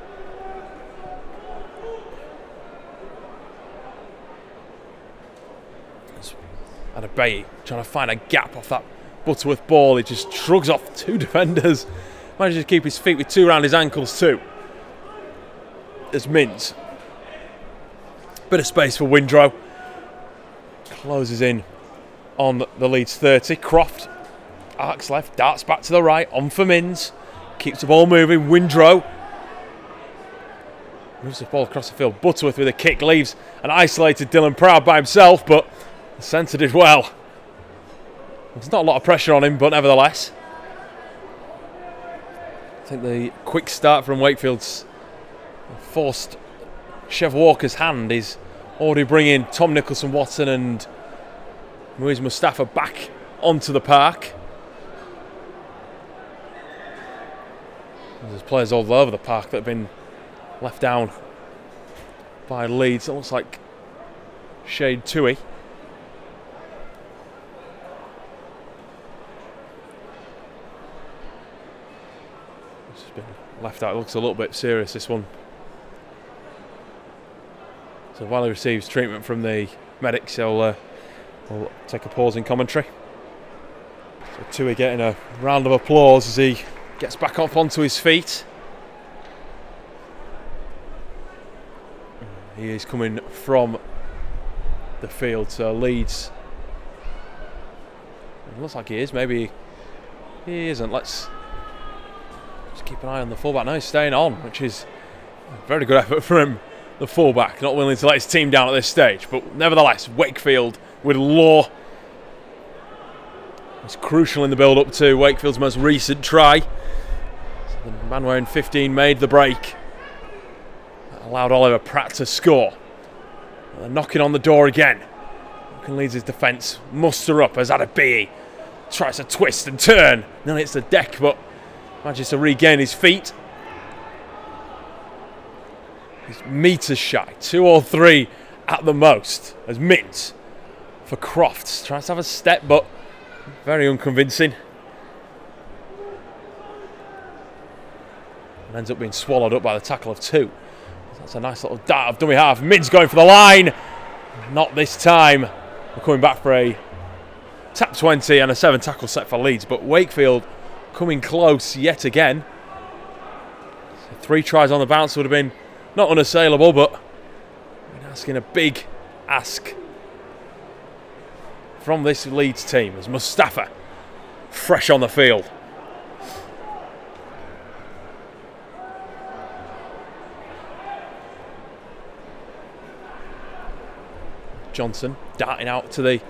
And a bait trying to find a gap off that Butterworth ball. He just shrugs off 2 defenders. Manages to keep his feet with 2 around his ankles too. There's Mins. Bit of space for Windrow. Closes in on the Leeds 30. Croft arcs left, darts back to the right, on for Mins. Keeps the ball moving. Windrow moves the ball across the field. Butterworth with a kick leaves an isolated Dylan Proud by himself, but the centre did well. There's not a lot of pressure on him, but nevertheless, I think the quick start from Wakefield's forced Chev Walker's hand is already bringing Tom Nicholson-Watson and Muiz Mustafa back onto the park. There's players all over the park that have been left down by Leeds. It looks like Shade Tui. It's been left out. It looks a little bit serious, this one. So while he receives treatment from the medics, he'll We'll take a pause in commentary. So Tui getting a round of applause as he gets back up onto his feet. He is coming from the field, so Leeds. It looks like he is, maybe he isn't. Let's just keep an eye on the fullback. No, he's staying on, which is a very good effort from him, the fullback. Not willing to let his team down at this stage, but nevertheless, Wakefield with Law. It's crucial in the build-up to Wakefield's most recent try. So the man wearing 15 made the break. That allowed Oliver Pratt to score. They're knocking on the door again. Can Leeds' defence muster up as Adabi tries to twist and turn. Then hits the deck, but manages to regain his feet. He's metres shy, 2 or 3 at the most, as Mint for Crofts. Tries to have a step, but very unconvincing. And ends up being swallowed up by the tackle of 2. That's a nice little dart of dummy half. Mint's going for the line. Not this time. We're coming back for a tap 20 and a 7 tackle set for Leeds. But Wakefield coming close yet again. So 3 tries on the bounce would have been not unassailable, but asking a big ask from this Leeds team as Mustafa fresh on the field. Johnson darting out to the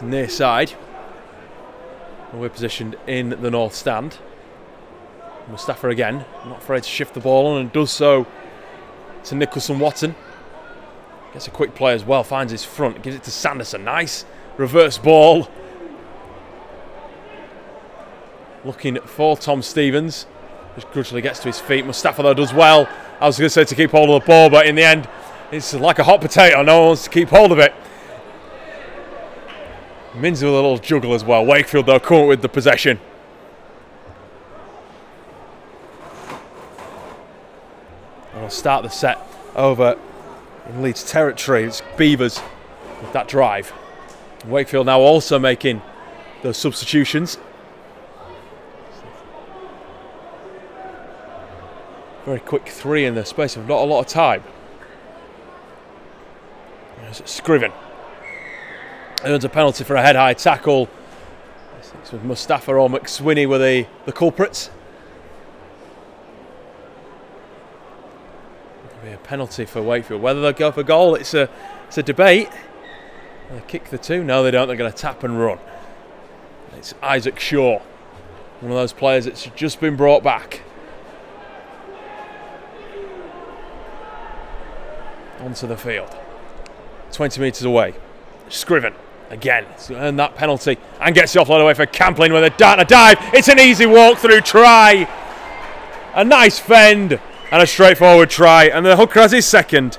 near side. And we're positioned in the north stand. Mustafa again, not afraid to shift the ball on, and does so to Nicholson-Watton. Gets a quick play as well, finds his front, gives it to Sanderson. Nice reverse ball. Looking for Tom Stevens. Just grudgingly gets to his feet. Mustafa though does well. I was going to say to keep hold of the ball, but in the end it's like a hot potato. No one wants to keep hold of it. Minns with a little juggle as well. Wakefield though come up with the possession. And we'll start the set over in Leeds territory. It's Beavers with that drive. Wakefield now also making those substitutions. Very quick 3 in the space of not a lot of time. There's Scriven. Earns a penalty for a head-high tackle. It's with Mustafa or McSwinney were the culprits. There'll be a penalty for Wakefield. Whether they'll go for goal, it's a debate. They kick the 2. No, they don't. They're going to tap and run. It's Isaac Shaw, one of those players that's just been brought back. Onto the field. 20 metres away. Scriven again. He's earned that penalty and gets the offload away for Camplin with a dart and a dive. It's an easy walk through try. A nice fend and a straightforward try. And the hooker has his second.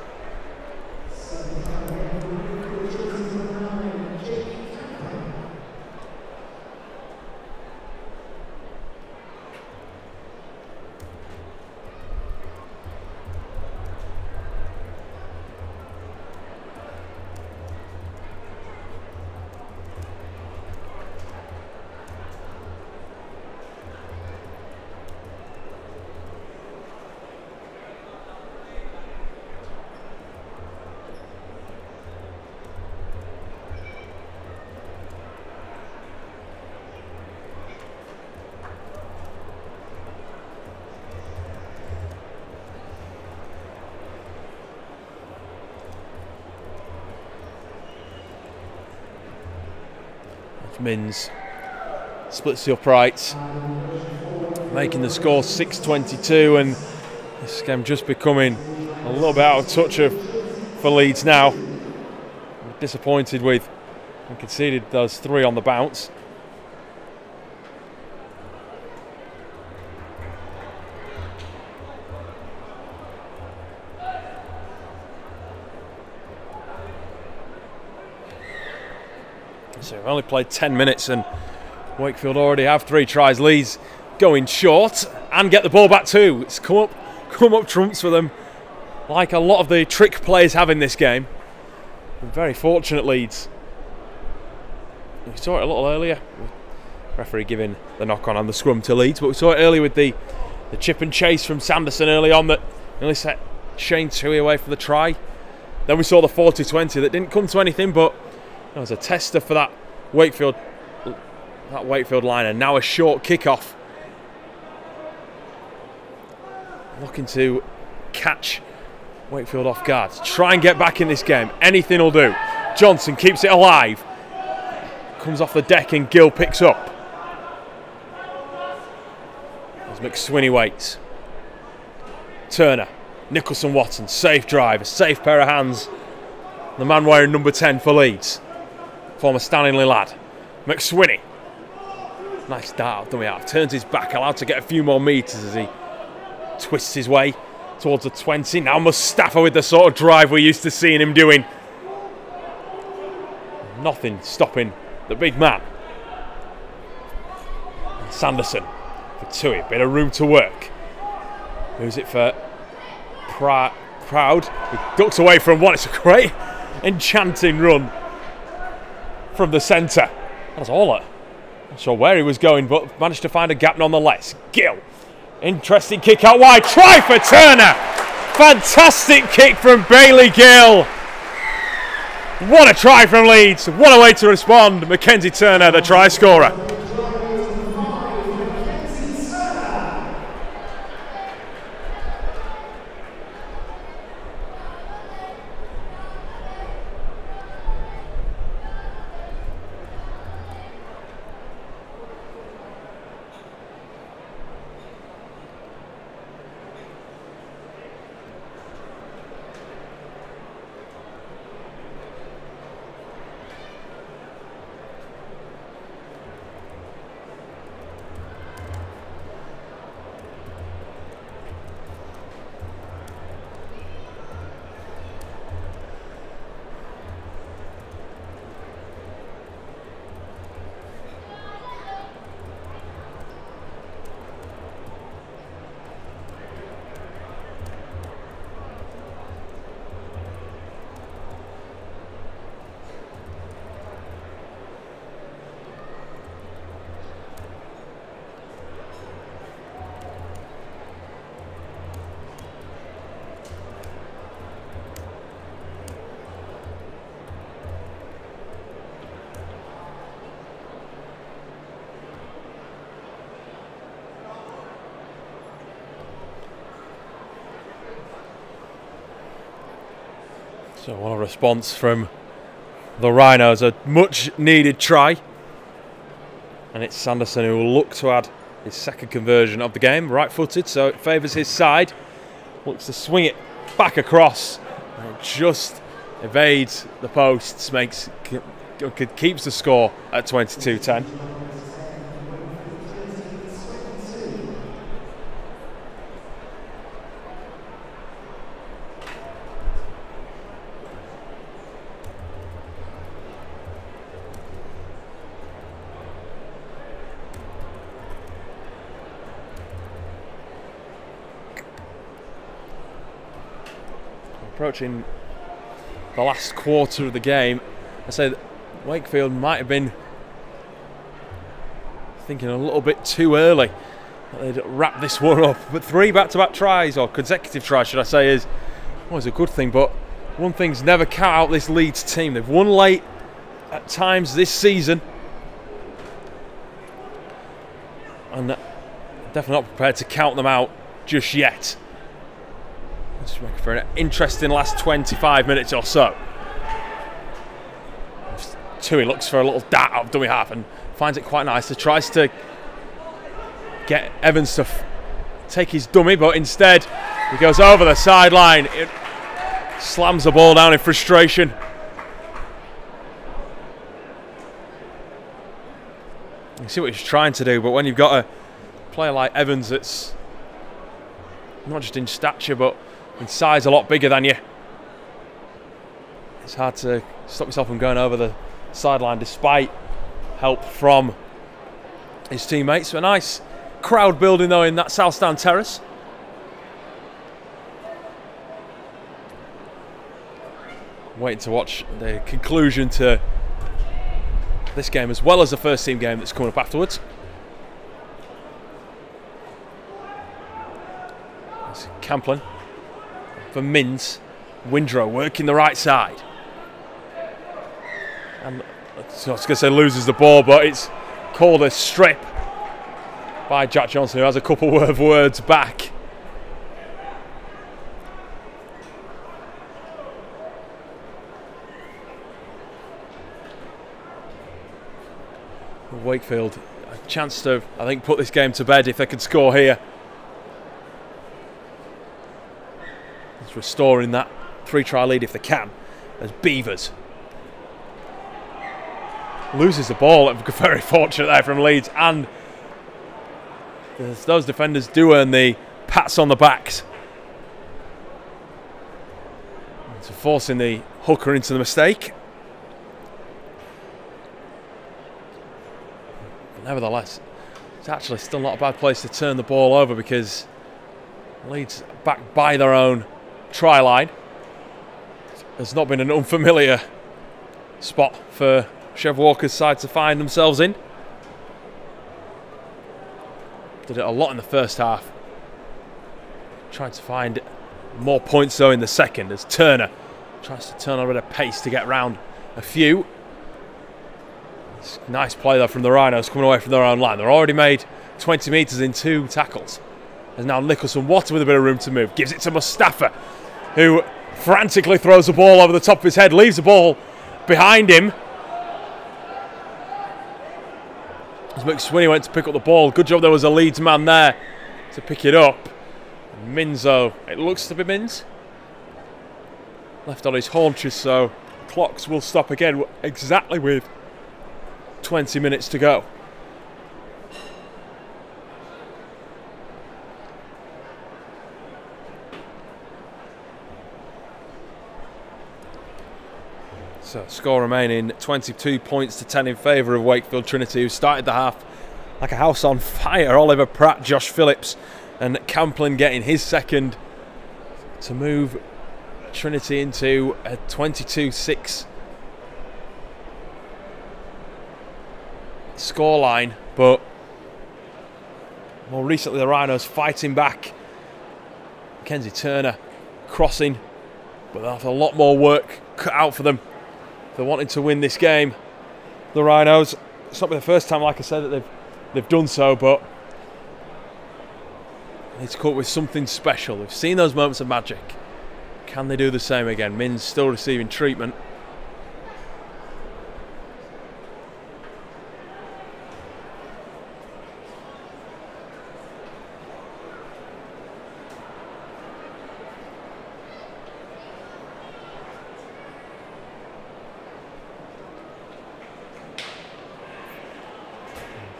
Minns splits the uprights, making the score 6-22, and this game just becoming a little bit out of touch for Leeds now. I'm disappointed with and conceded those 3 on the bounce. So we've only played 10 minutes and Wakefield already have 3 tries. Leeds going short and get the ball back too. It's come up trumps for them, like a lot of the trick players have in this game. Very fortunate Leeds We saw it a little earlier. Referee giving the knock on the scrum to Leeds, but we saw it earlier with the chip and chase from Sanderson early on that nearly set Shane Tui away for the try. Then we saw the 40-20 that didn't come to anything, but it was a tester for that Wakefield line, and now a short kick-off. Looking to catch Wakefield off guard. Try and get back in this game. Anything will do. Johnson keeps it alive. Comes off the deck and Gill picks up. As McSweeney waits. Turner. Nicholson Watson. Safe drive. A safe pair of hands. The man wearing number 10 for Leeds. Former Stanley lad. McSweeney. Nice dart out, dummy half. Turns his back. Allowed to get a few more metres as he twists his way towards the 20. Now Mustafa with the sort of drive we're used to seeing him doing. Nothing stopping the big man. Sanderson for Tui. Bit of room to work. Moves it for Proud. He ducks away from one. It's a great enchanting run from the centre. That's all it. Not sure where he was going, but managed to find a gap nonetheless. Gill. Interesting kick out wide. Try for Turner. Fantastic kick from Bailey Gill. What a try from Leeds. What a way to respond. Mackenzie Turner, the try scorer. So what a response from the Rhinos, a much needed try. And it's Sanderson who will look to add his second conversion of the game, right footed, so it favours his side. Looks to swing it back across, and it just evades the posts, keeps the score at 22-10. Approaching the last quarter of the game, I say that Wakefield might have been thinking a little bit too early that they'd wrap this one up. But 3 back-to-back tries, or consecutive tries should I say, is always a good thing. But one thing's never count out this Leeds team. They've won late at times this season, and definitely not prepared to count them out just yet. Just making for an interesting last 25 minutes or so. Tui looks for a little dart out of dummy half and finds it quite nice. He tries to get Evans to take his dummy, but instead he goes over the sideline. It slams the ball down in frustration. You see what he's trying to do, but when you've got a player like Evans that's not just in stature but in size a lot bigger than you, it's hard to stop yourself from going over the sideline despite help from his teammates. So a nice crowd building though in that south stand terrace. Waiting to watch the conclusion to this game as well as the first team game that's coming up afterwards. That's Camplin for Mins. Windrow working the right side. And I was going to say loses the ball, but it's called a strip by Jack Johnson, who has a couple of words back. Wakefield, a chance to, I think, put this game to bed if they could score here. It's restoring that 3-try lead if they can, as Beavers loses the ball. Very fortunate there from Leeds, and those defenders do earn the pats on the backs. So forcing the hooker into the mistake. But nevertheless, it's actually still not a bad place to turn the ball over, because Leeds back by their own try line. Has not been an unfamiliar spot for Chev Walker's side to find themselves in. Did it a lot in the first half. Trying to find more points though in the second, as Turner tries to turn on a bit of pace to get round a few. It's nice play though from the Rhinos coming away from their own line. They're already made 20 metres in 2 tackles. There's now Nicholson-Water with a bit of room to move. Gives it to Mustafa, who frantically throws the ball over the top of his head. Leaves the ball behind him. As McSwinney went to pick up the ball. Good job there was a Leeds man there to pick it up. Minzo, it looks to be Mins, left on his haunches, so the clocks will stop again exactly with 20 minutes to go. So score remaining 22 points to 10 in favour of Wakefield Trinity, who started the half like a house on fire. Oliver Pratt, Josh Phillips and Camplin getting his second to move Trinity into a 22-6 scoreline. But more recently the Rhinos fighting back. Mackenzie Turner crossing, but they'll have a lot more work cut out for them if they're wanting to win this game. The Rhinos, it's not been the first time, like I said, that they've done so, but they need to come up with something special. They've seen those moments of magic. Can they do the same again? Mins still receiving treatment.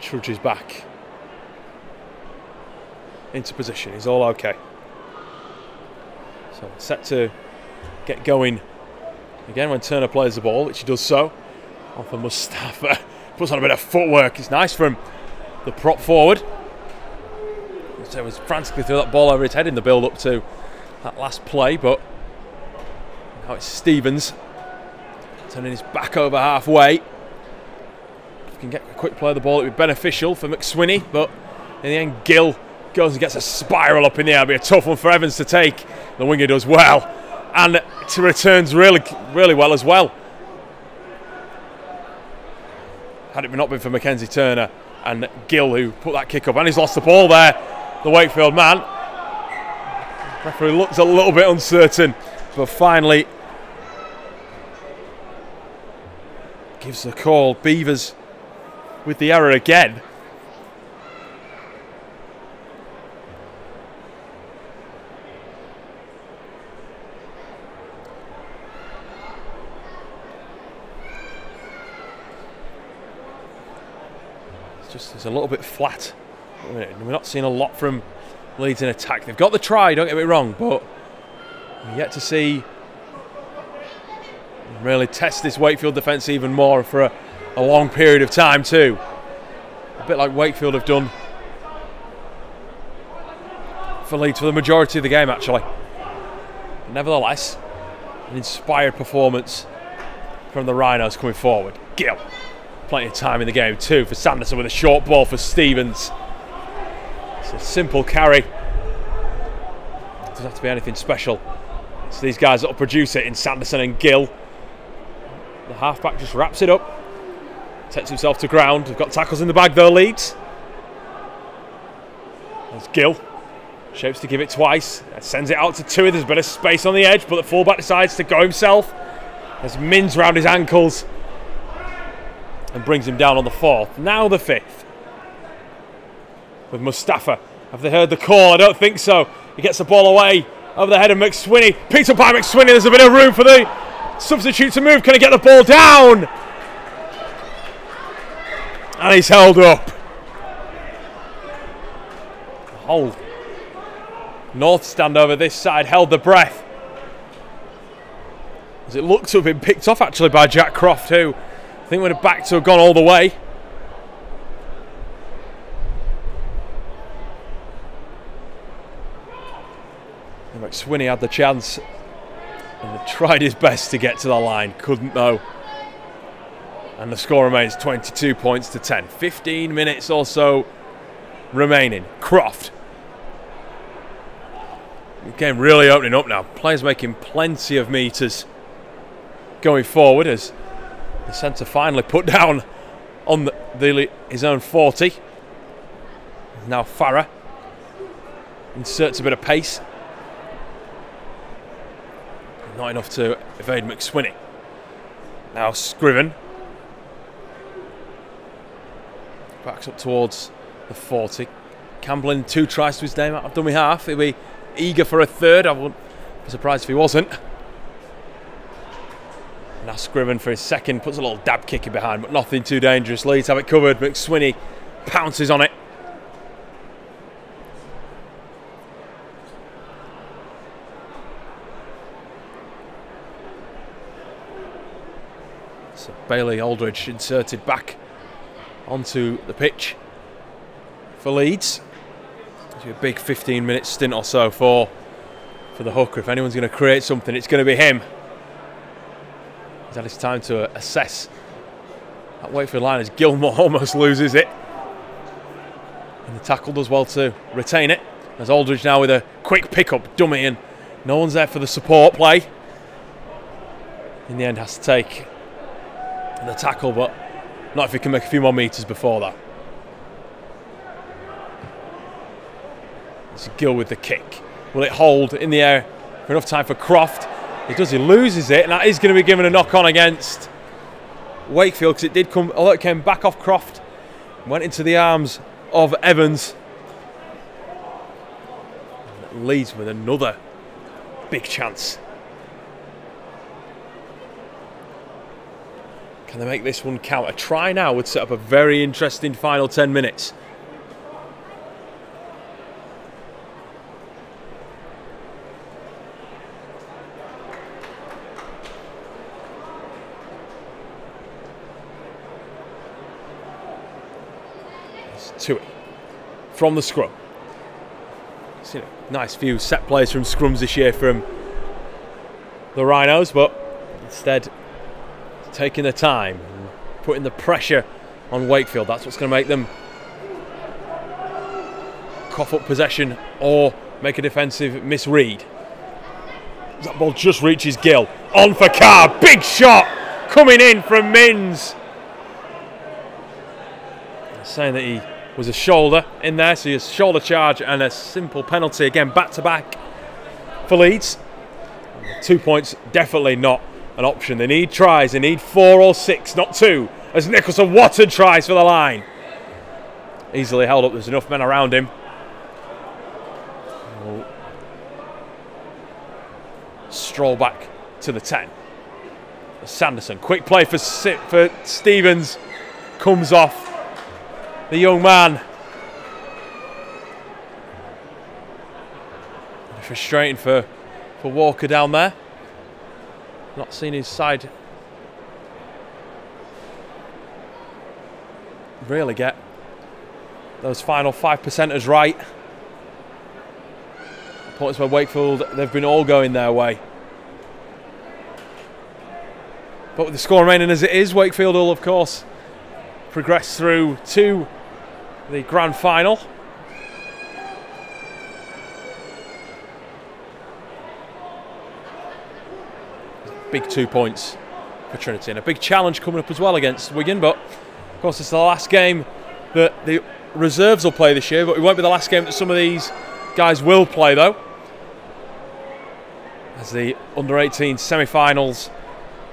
Trudges back into position. He's all okay. So set to get going again when Turner plays the ball, which he does so. Off of Mustafa. Puts on a bit of footwork. It's nice from the prop forward. So it was frantically threw that ball over his head in the build up to that last play, but now it's Stevens turning his back over halfway. Can get a quick play of the ball, it would be beneficial for McSwinney, but in the end Gill goes and gets a spiral up in the air. It'll be a tough one for Evans to take. The winger does well, and returns really well as well. Had it not been for Mackenzie Turner and Gill, who put that kick up, and he's lost the ball there, the Wakefield man. Referee looks a little bit uncertain, but finally gives the call. Beavers with the error again. It's a little bit flat. We're not seeing a lot from Leeds in attack. They've got the try, don't get me wrong, but we're yet to see really test this Wakefield defence even more for a long period of time too. A bit like Wakefield have done for Leeds for the majority of the game actually. But nevertheless, an inspired performance from the Rhinos coming forward. Gill plenty of time in the game too for Sanderson with a short ball for Stevens. It's a simple carry. It doesn't have to be anything special. It's these guys that will produce it in Sanderson and Gill. The halfback just wraps it up, takes himself to ground. We've got tackles in the bag though, Leeds. There's Gill. Shapes to give it twice. Sends it out to Tui. There's a bit of space on the edge, but the fullback decides to go himself. There's Mins round his ankles and brings him down on the 4th. Now the 5th. With Mustafa. Have they heard the call? I don't think so. He gets the ball away over the head of McSwinney. Picked up by McSwinney. There's a bit of room for the substitute to move. Can he get the ball down? And he's held up. The whole North stand over this side held the breath, as it looked to have been picked off actually by Jack Croft, who I think would have backed to have gone all the way. And McSwinney had the chance and tried his best to get to the line, couldn't though. And the score remains 22 points to 10. 15 minutes or so remaining. Croft. The game really opening up now. Players making plenty of metres going forward as the centre finally put down on his own 40. Now Farah inserts a bit of pace. Not enough to evade McSwinney. Now Scriven backs up towards the 40. Campbell in 2 tries to his name out of dummy half. He'll be eager for a 3rd. I wouldn't be surprised if he wasn't. Now Scriven for his 2nd, puts a little dab kick in behind, but nothing too dangerous. Leeds have it covered. McSwinney pounces on it. So Bailey Aldridge inserted back onto the pitch for Leeds. A big 15-minute stint or so for the hooker. If anyone's going to create something, it's going to be him. He's had his time to assess that Wakefield line as Gilmore almost loses it. And the tackle does well to retain it. There's Aldridge now with a quick pick-up, dummy, and no one's there for the support play. In the end has to take the tackle, but not if he can make a few more metres before that. It's Gill with the kick. Will it hold in the air for enough time for Croft? He does, he loses it, and that is going to be given a knock-on against Wakefield, because it did come, although it came back off Croft, went into the arms of Evans. Leeds with another big chance. Can they make this one count? A try now would set up a very interesting final 10 minutes. To it from the scrum. Seen a nice few set plays from scrums this year from the Rhinos, but instead taking the time, putting the pressure on Wakefield. That's what's going to make them cough up possession or make a defensive misread. That ball just reaches Gill. On for Carr. Big shot coming in from Mins. Saying that he was a shoulder in there, so a shoulder charge and a simple penalty again, back to back for Leeds. 2 points definitely not an option. They need tries, they need 4 or 6, not 2, as Nicholson Watson tries for the line. Easily held up, there's enough men around him. We'll stroll back to the 10. Sanderson, quick play for Stevens, comes off the young man. Frustrating for Walker down there. Not seen his side really get those final 5%ers right. Points where Wakefield, they've been all going their way. But with the score remaining as it is, Wakefield will of course progress through to the grand final. Big 2 points for Trinity, and a big challenge coming up as well against Wigan, but of course it's the last game that the reserves will play this year, but it won't be the last game that some of these guys will play though, as the under-18 semi-finals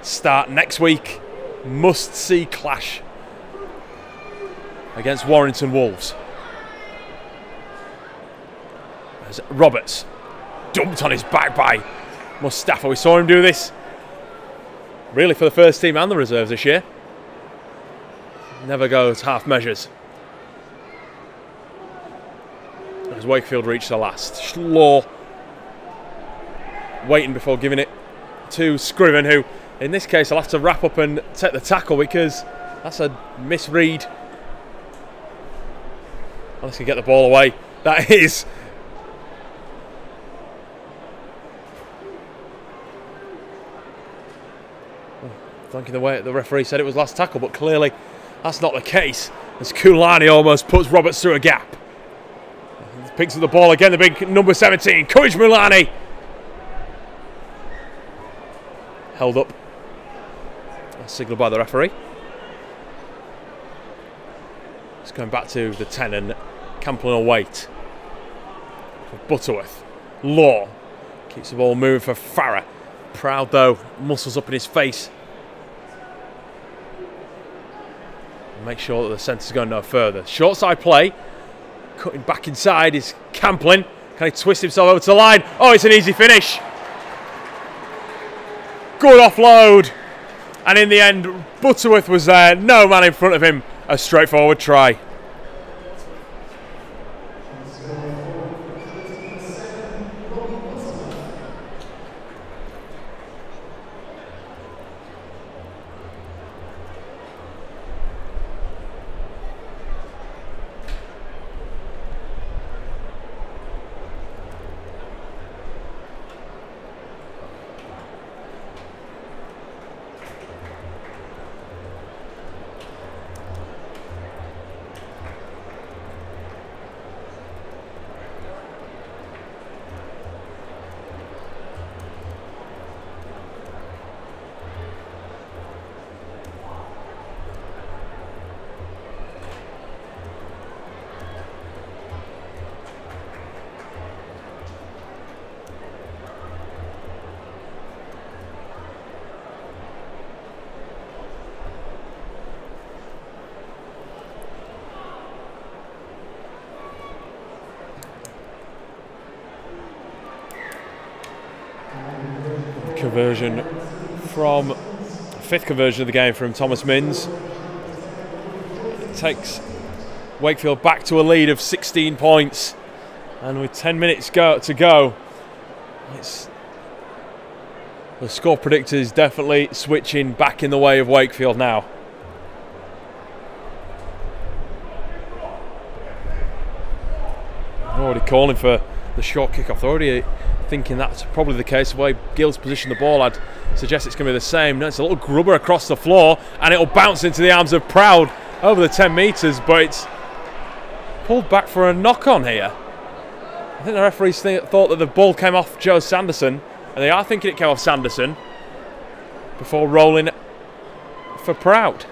start next week. Must-see clash against Warrington Wolves. As Roberts dumped on his back by Mustafa. We saw him do this really for the first team and the reserves this year. Never goes half measures. As Wakefield reach the last. Law waiting before giving it to Scriven, who in this case will have to wrap up and take the tackle because that's a misread. Unless he can get the ball away. That is. Thanking the way the referee said it was last tackle, but clearly that's not the case, as Kulani almost puts Roberts through a gap. Picks up the ball again, the big number 17, Courage Mulani. Held up. Signalled by the referee. It's going back to the 10 and Camplin will wait. For Butterworth. Law keeps the ball moving for Farah. Proud though, muscles up in his face. Make sure that the centre's going no further. Short side play. Cutting back inside is Camplin. Can he twist himself over to the line? Oh, it's an easy finish. Good offload. And in the end, Butterworth was there. No man in front of him. A straightforward try. Conversion from fifth conversion of the game from Thomas Minns. It takes Wakefield back to a lead of 16 points, and with 10 minutes to go, the score predictor is definitely switching back in the way of Wakefield now. Already calling for the short kick-off. They're already thinking that's probably the case. The way Gill's positioned the ball, I'd suggest it's going to be the same. No, it's a little grubber across the floor, and it'll bounce into the arms of Proud over the 10 metres, but it's pulled back for a knock-on here. I think the referees thought that the ball came off Joe Sanderson, and they are thinking it came off Sanderson before rolling for Proud.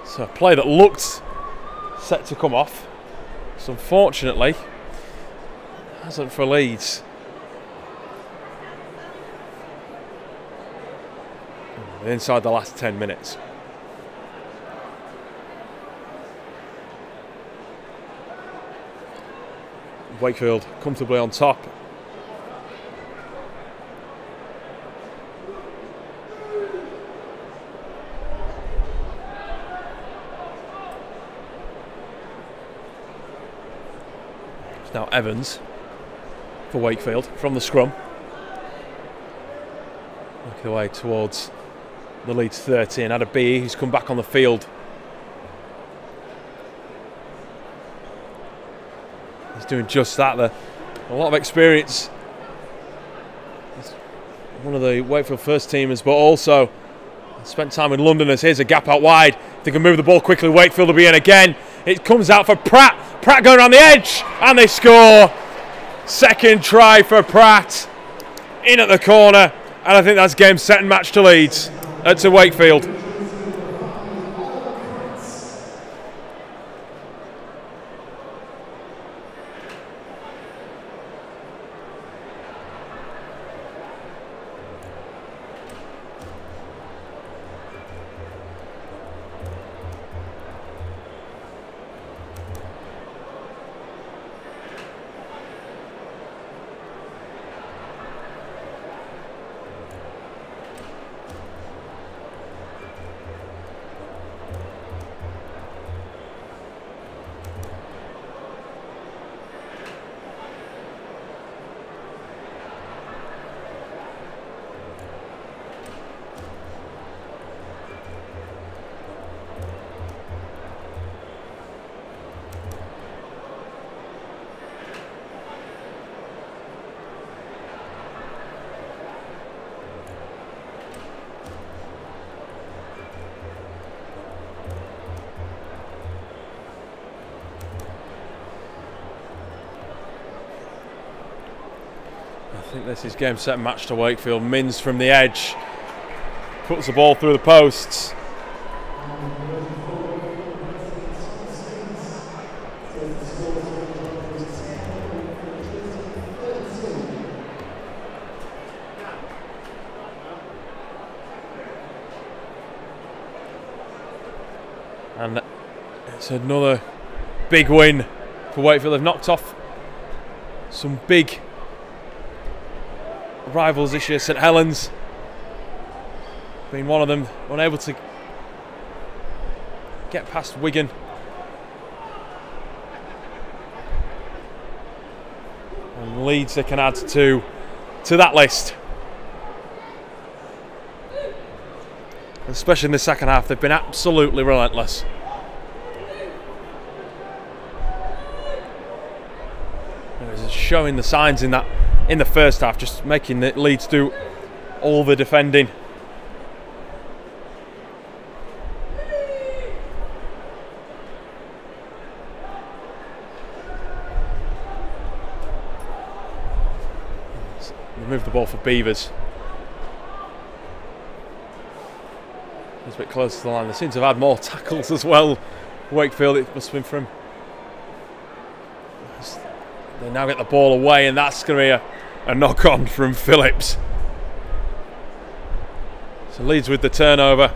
So a play that looked set to come off. So unfortunately, hasn't for Leeds. Inside the last 10 minutes. Wakefield comfortably on top. It's now Evans for Wakefield from the scrum. Working the way towards the Leeds 30, and Adabi, who's come back on the field. He's doing just that. A lot of experience. He's one of the Wakefield first teamers, but also Spent time in Londoners. Here's a gap out wide. They can move the ball quickly. Wakefield will be in again. It comes out for Pratt. Pratt going around the edge. And they score. Second try for Pratt. In at the corner. And I think that's game, set and match to Leeds. To Wakefield. I think this is game, set and match to Wakefield. Mins from the edge. Puts the ball through the posts. And it's another big win for Wakefield. They've knocked off some big rivals this year. St Helens being one of them, unable to get past Wigan. And Leeds they can add to that list. Especially in the second half, they've been absolutely relentless. It was showing the signs in the first half, just making the Leeds do all the defending. They moved the ball for Beavers. It's a bit close to the line. They seem to have had more tackles as well. Wakefield, it must have been from. They now get the ball away, and that's going to be a knock-on from Phillips. So Leeds with the turnover.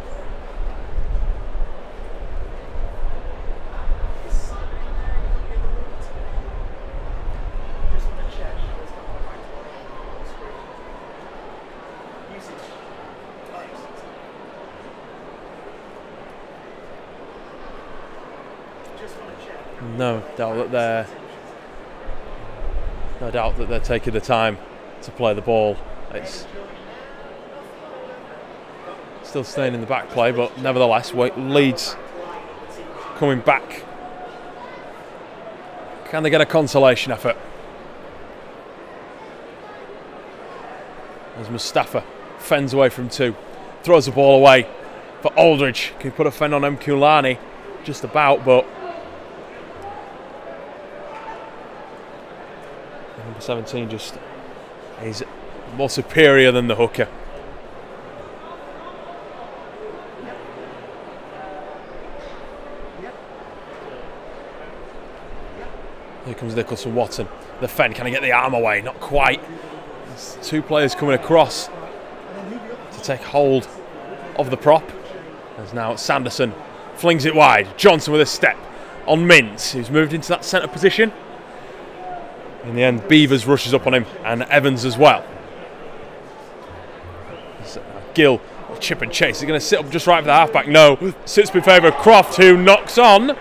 No doubt that they're taking the time to play the ball. It's still staying in the back play, but nevertheless, Leeds coming back. Can they get a consolation effort? As Mustafa fends away from two, throws the ball away for Aldridge. Can put a fend on Mkulani, just about, but number 17 just is more superior than the hooker. Here comes Nicholson Watson. The fend, can he get the arm away? Not quite. There's two players coming across to take hold of the prop. There's now Sanderson flings it wide. Johnson with a step on Mintz, who's moved into that centre position. In the end, Beavers rushes up on him, and Evans as well. Gill, chip and chase. He's going to sit up just right for the halfback. No, sits in favour of Croft, who knocks on.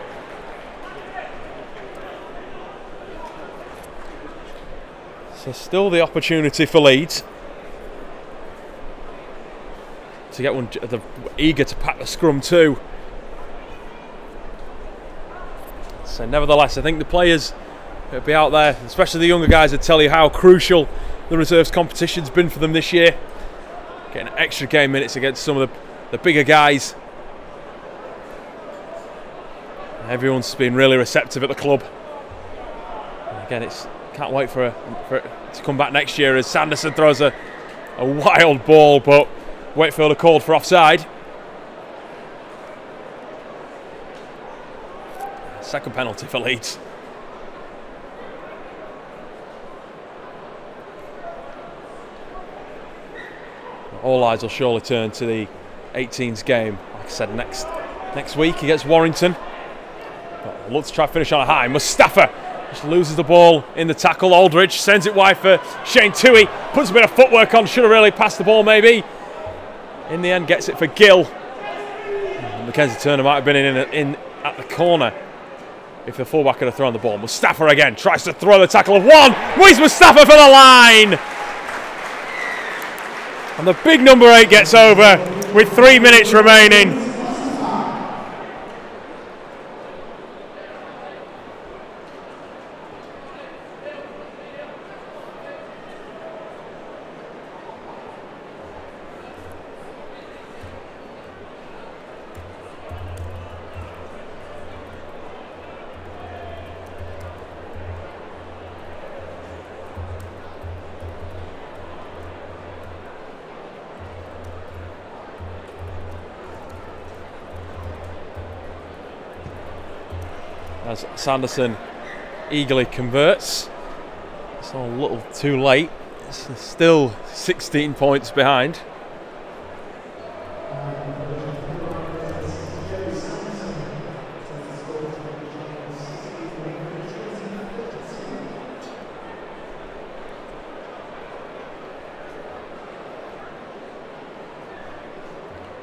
So still the opportunity for Leeds to get one. They're eager to pack the scrum too. So nevertheless, I think the players who'll be out there, especially the younger guys, will tell you how crucial the reserves competition's been for them this year. Getting extra game minutes against some of the bigger guys. Everyone's been really receptive at the club. And again, can't wait for it to come back next year as Sanderson throws a wild ball, but Wakefield are called for offside. Second penalty for Leeds. All eyes will surely turn to the 18s game. Like I said, next week against Warrington. But look to try to finish on a high. Mustafa just loses the ball in the tackle. Aldridge sends it wide for Shane Toohey. Puts a bit of footwork on. Should have really passed the ball maybe. In the end, gets it for Gill. Mackenzie Turner might have been in at the corner if the fullback had thrown the ball. Mustafa again tries to throw the tackle of one. Where's Mustafa for the line? And the big number 8 gets over with 3 minutes remaining. As Sanderson eagerly converts. It's a little too late. It's still 16 points behind.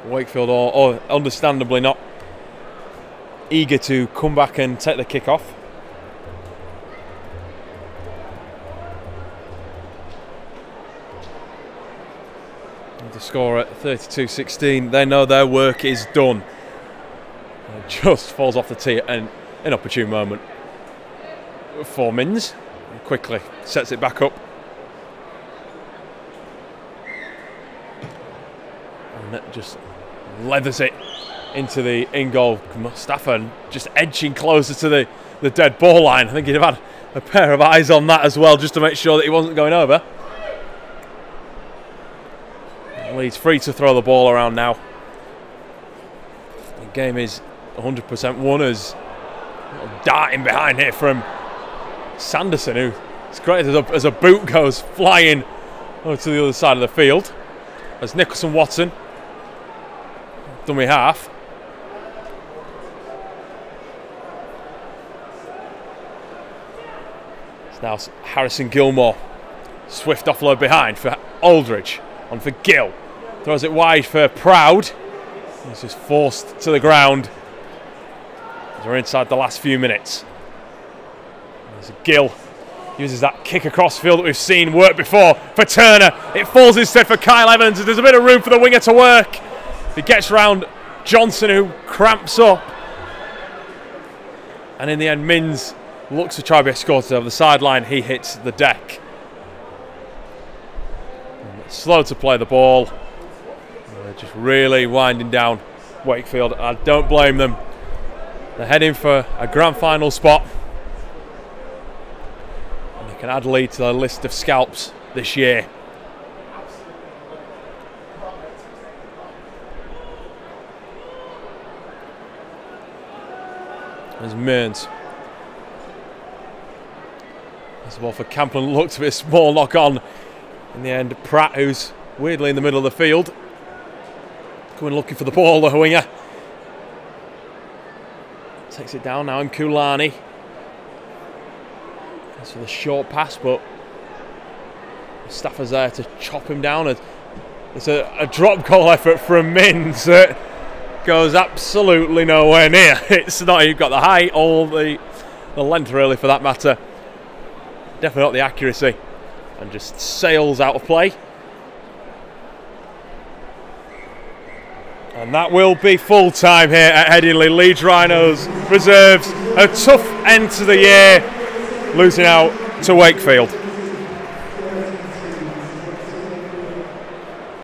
Wakefield are understandably not eager to come back and take the kick off. And to score at 32-16, they know their work is done. It just falls off the tee at an inopportune moment for Mins. Quickly sets it back up. And that just leathers it into the in-goal. Mustafa just edging closer to the dead ball line. I think he'd have had a pair of eyes on that as well, just to make sure that he wasn't going over. Leeds free to throw the ball around now. The game is 100% won as darting behind here from Sanderson, who it's great as a boot goes flying over to the other side of the field. As Nicholson Watson dummy half. It's now Harrison Gilmore. Swift offload behind for Aldridge. On for Gill. Throws it wide for Proud. He's just forced to the ground. We're inside the last few minutes. There's Gill. Uses that kick across field that we've seen work before for Turner. It falls instead for Kyle Evans. There's a bit of room for the winger to work. He gets round Johnson, who cramps up. And in the end, Mins looks to try to be escorted over the sideline. He hits the deck. Slow to play the ball. They're just really winding down Wakefield. I don't blame them. They're heading for a grand final spot. And they can add Leeds to their list of scalps this year. There's Mearns. That's the ball for Camplin. Looked to be a small knock on. In the end, Pratt, who's weirdly in the middle of the field, going looking for the ball, the winger. Takes it down now in Kulani. That's for the short pass, but Mustafa's there to chop him down. It's a drop goal effort from Mins that goes absolutely nowhere near. It's not even got the height or the length, really, for that matter. Definitely not the accuracy. And just sails out of play. And that will be full time here at Headingley. Leeds Rhinos reserves a tough end to the year, losing out to Wakefield.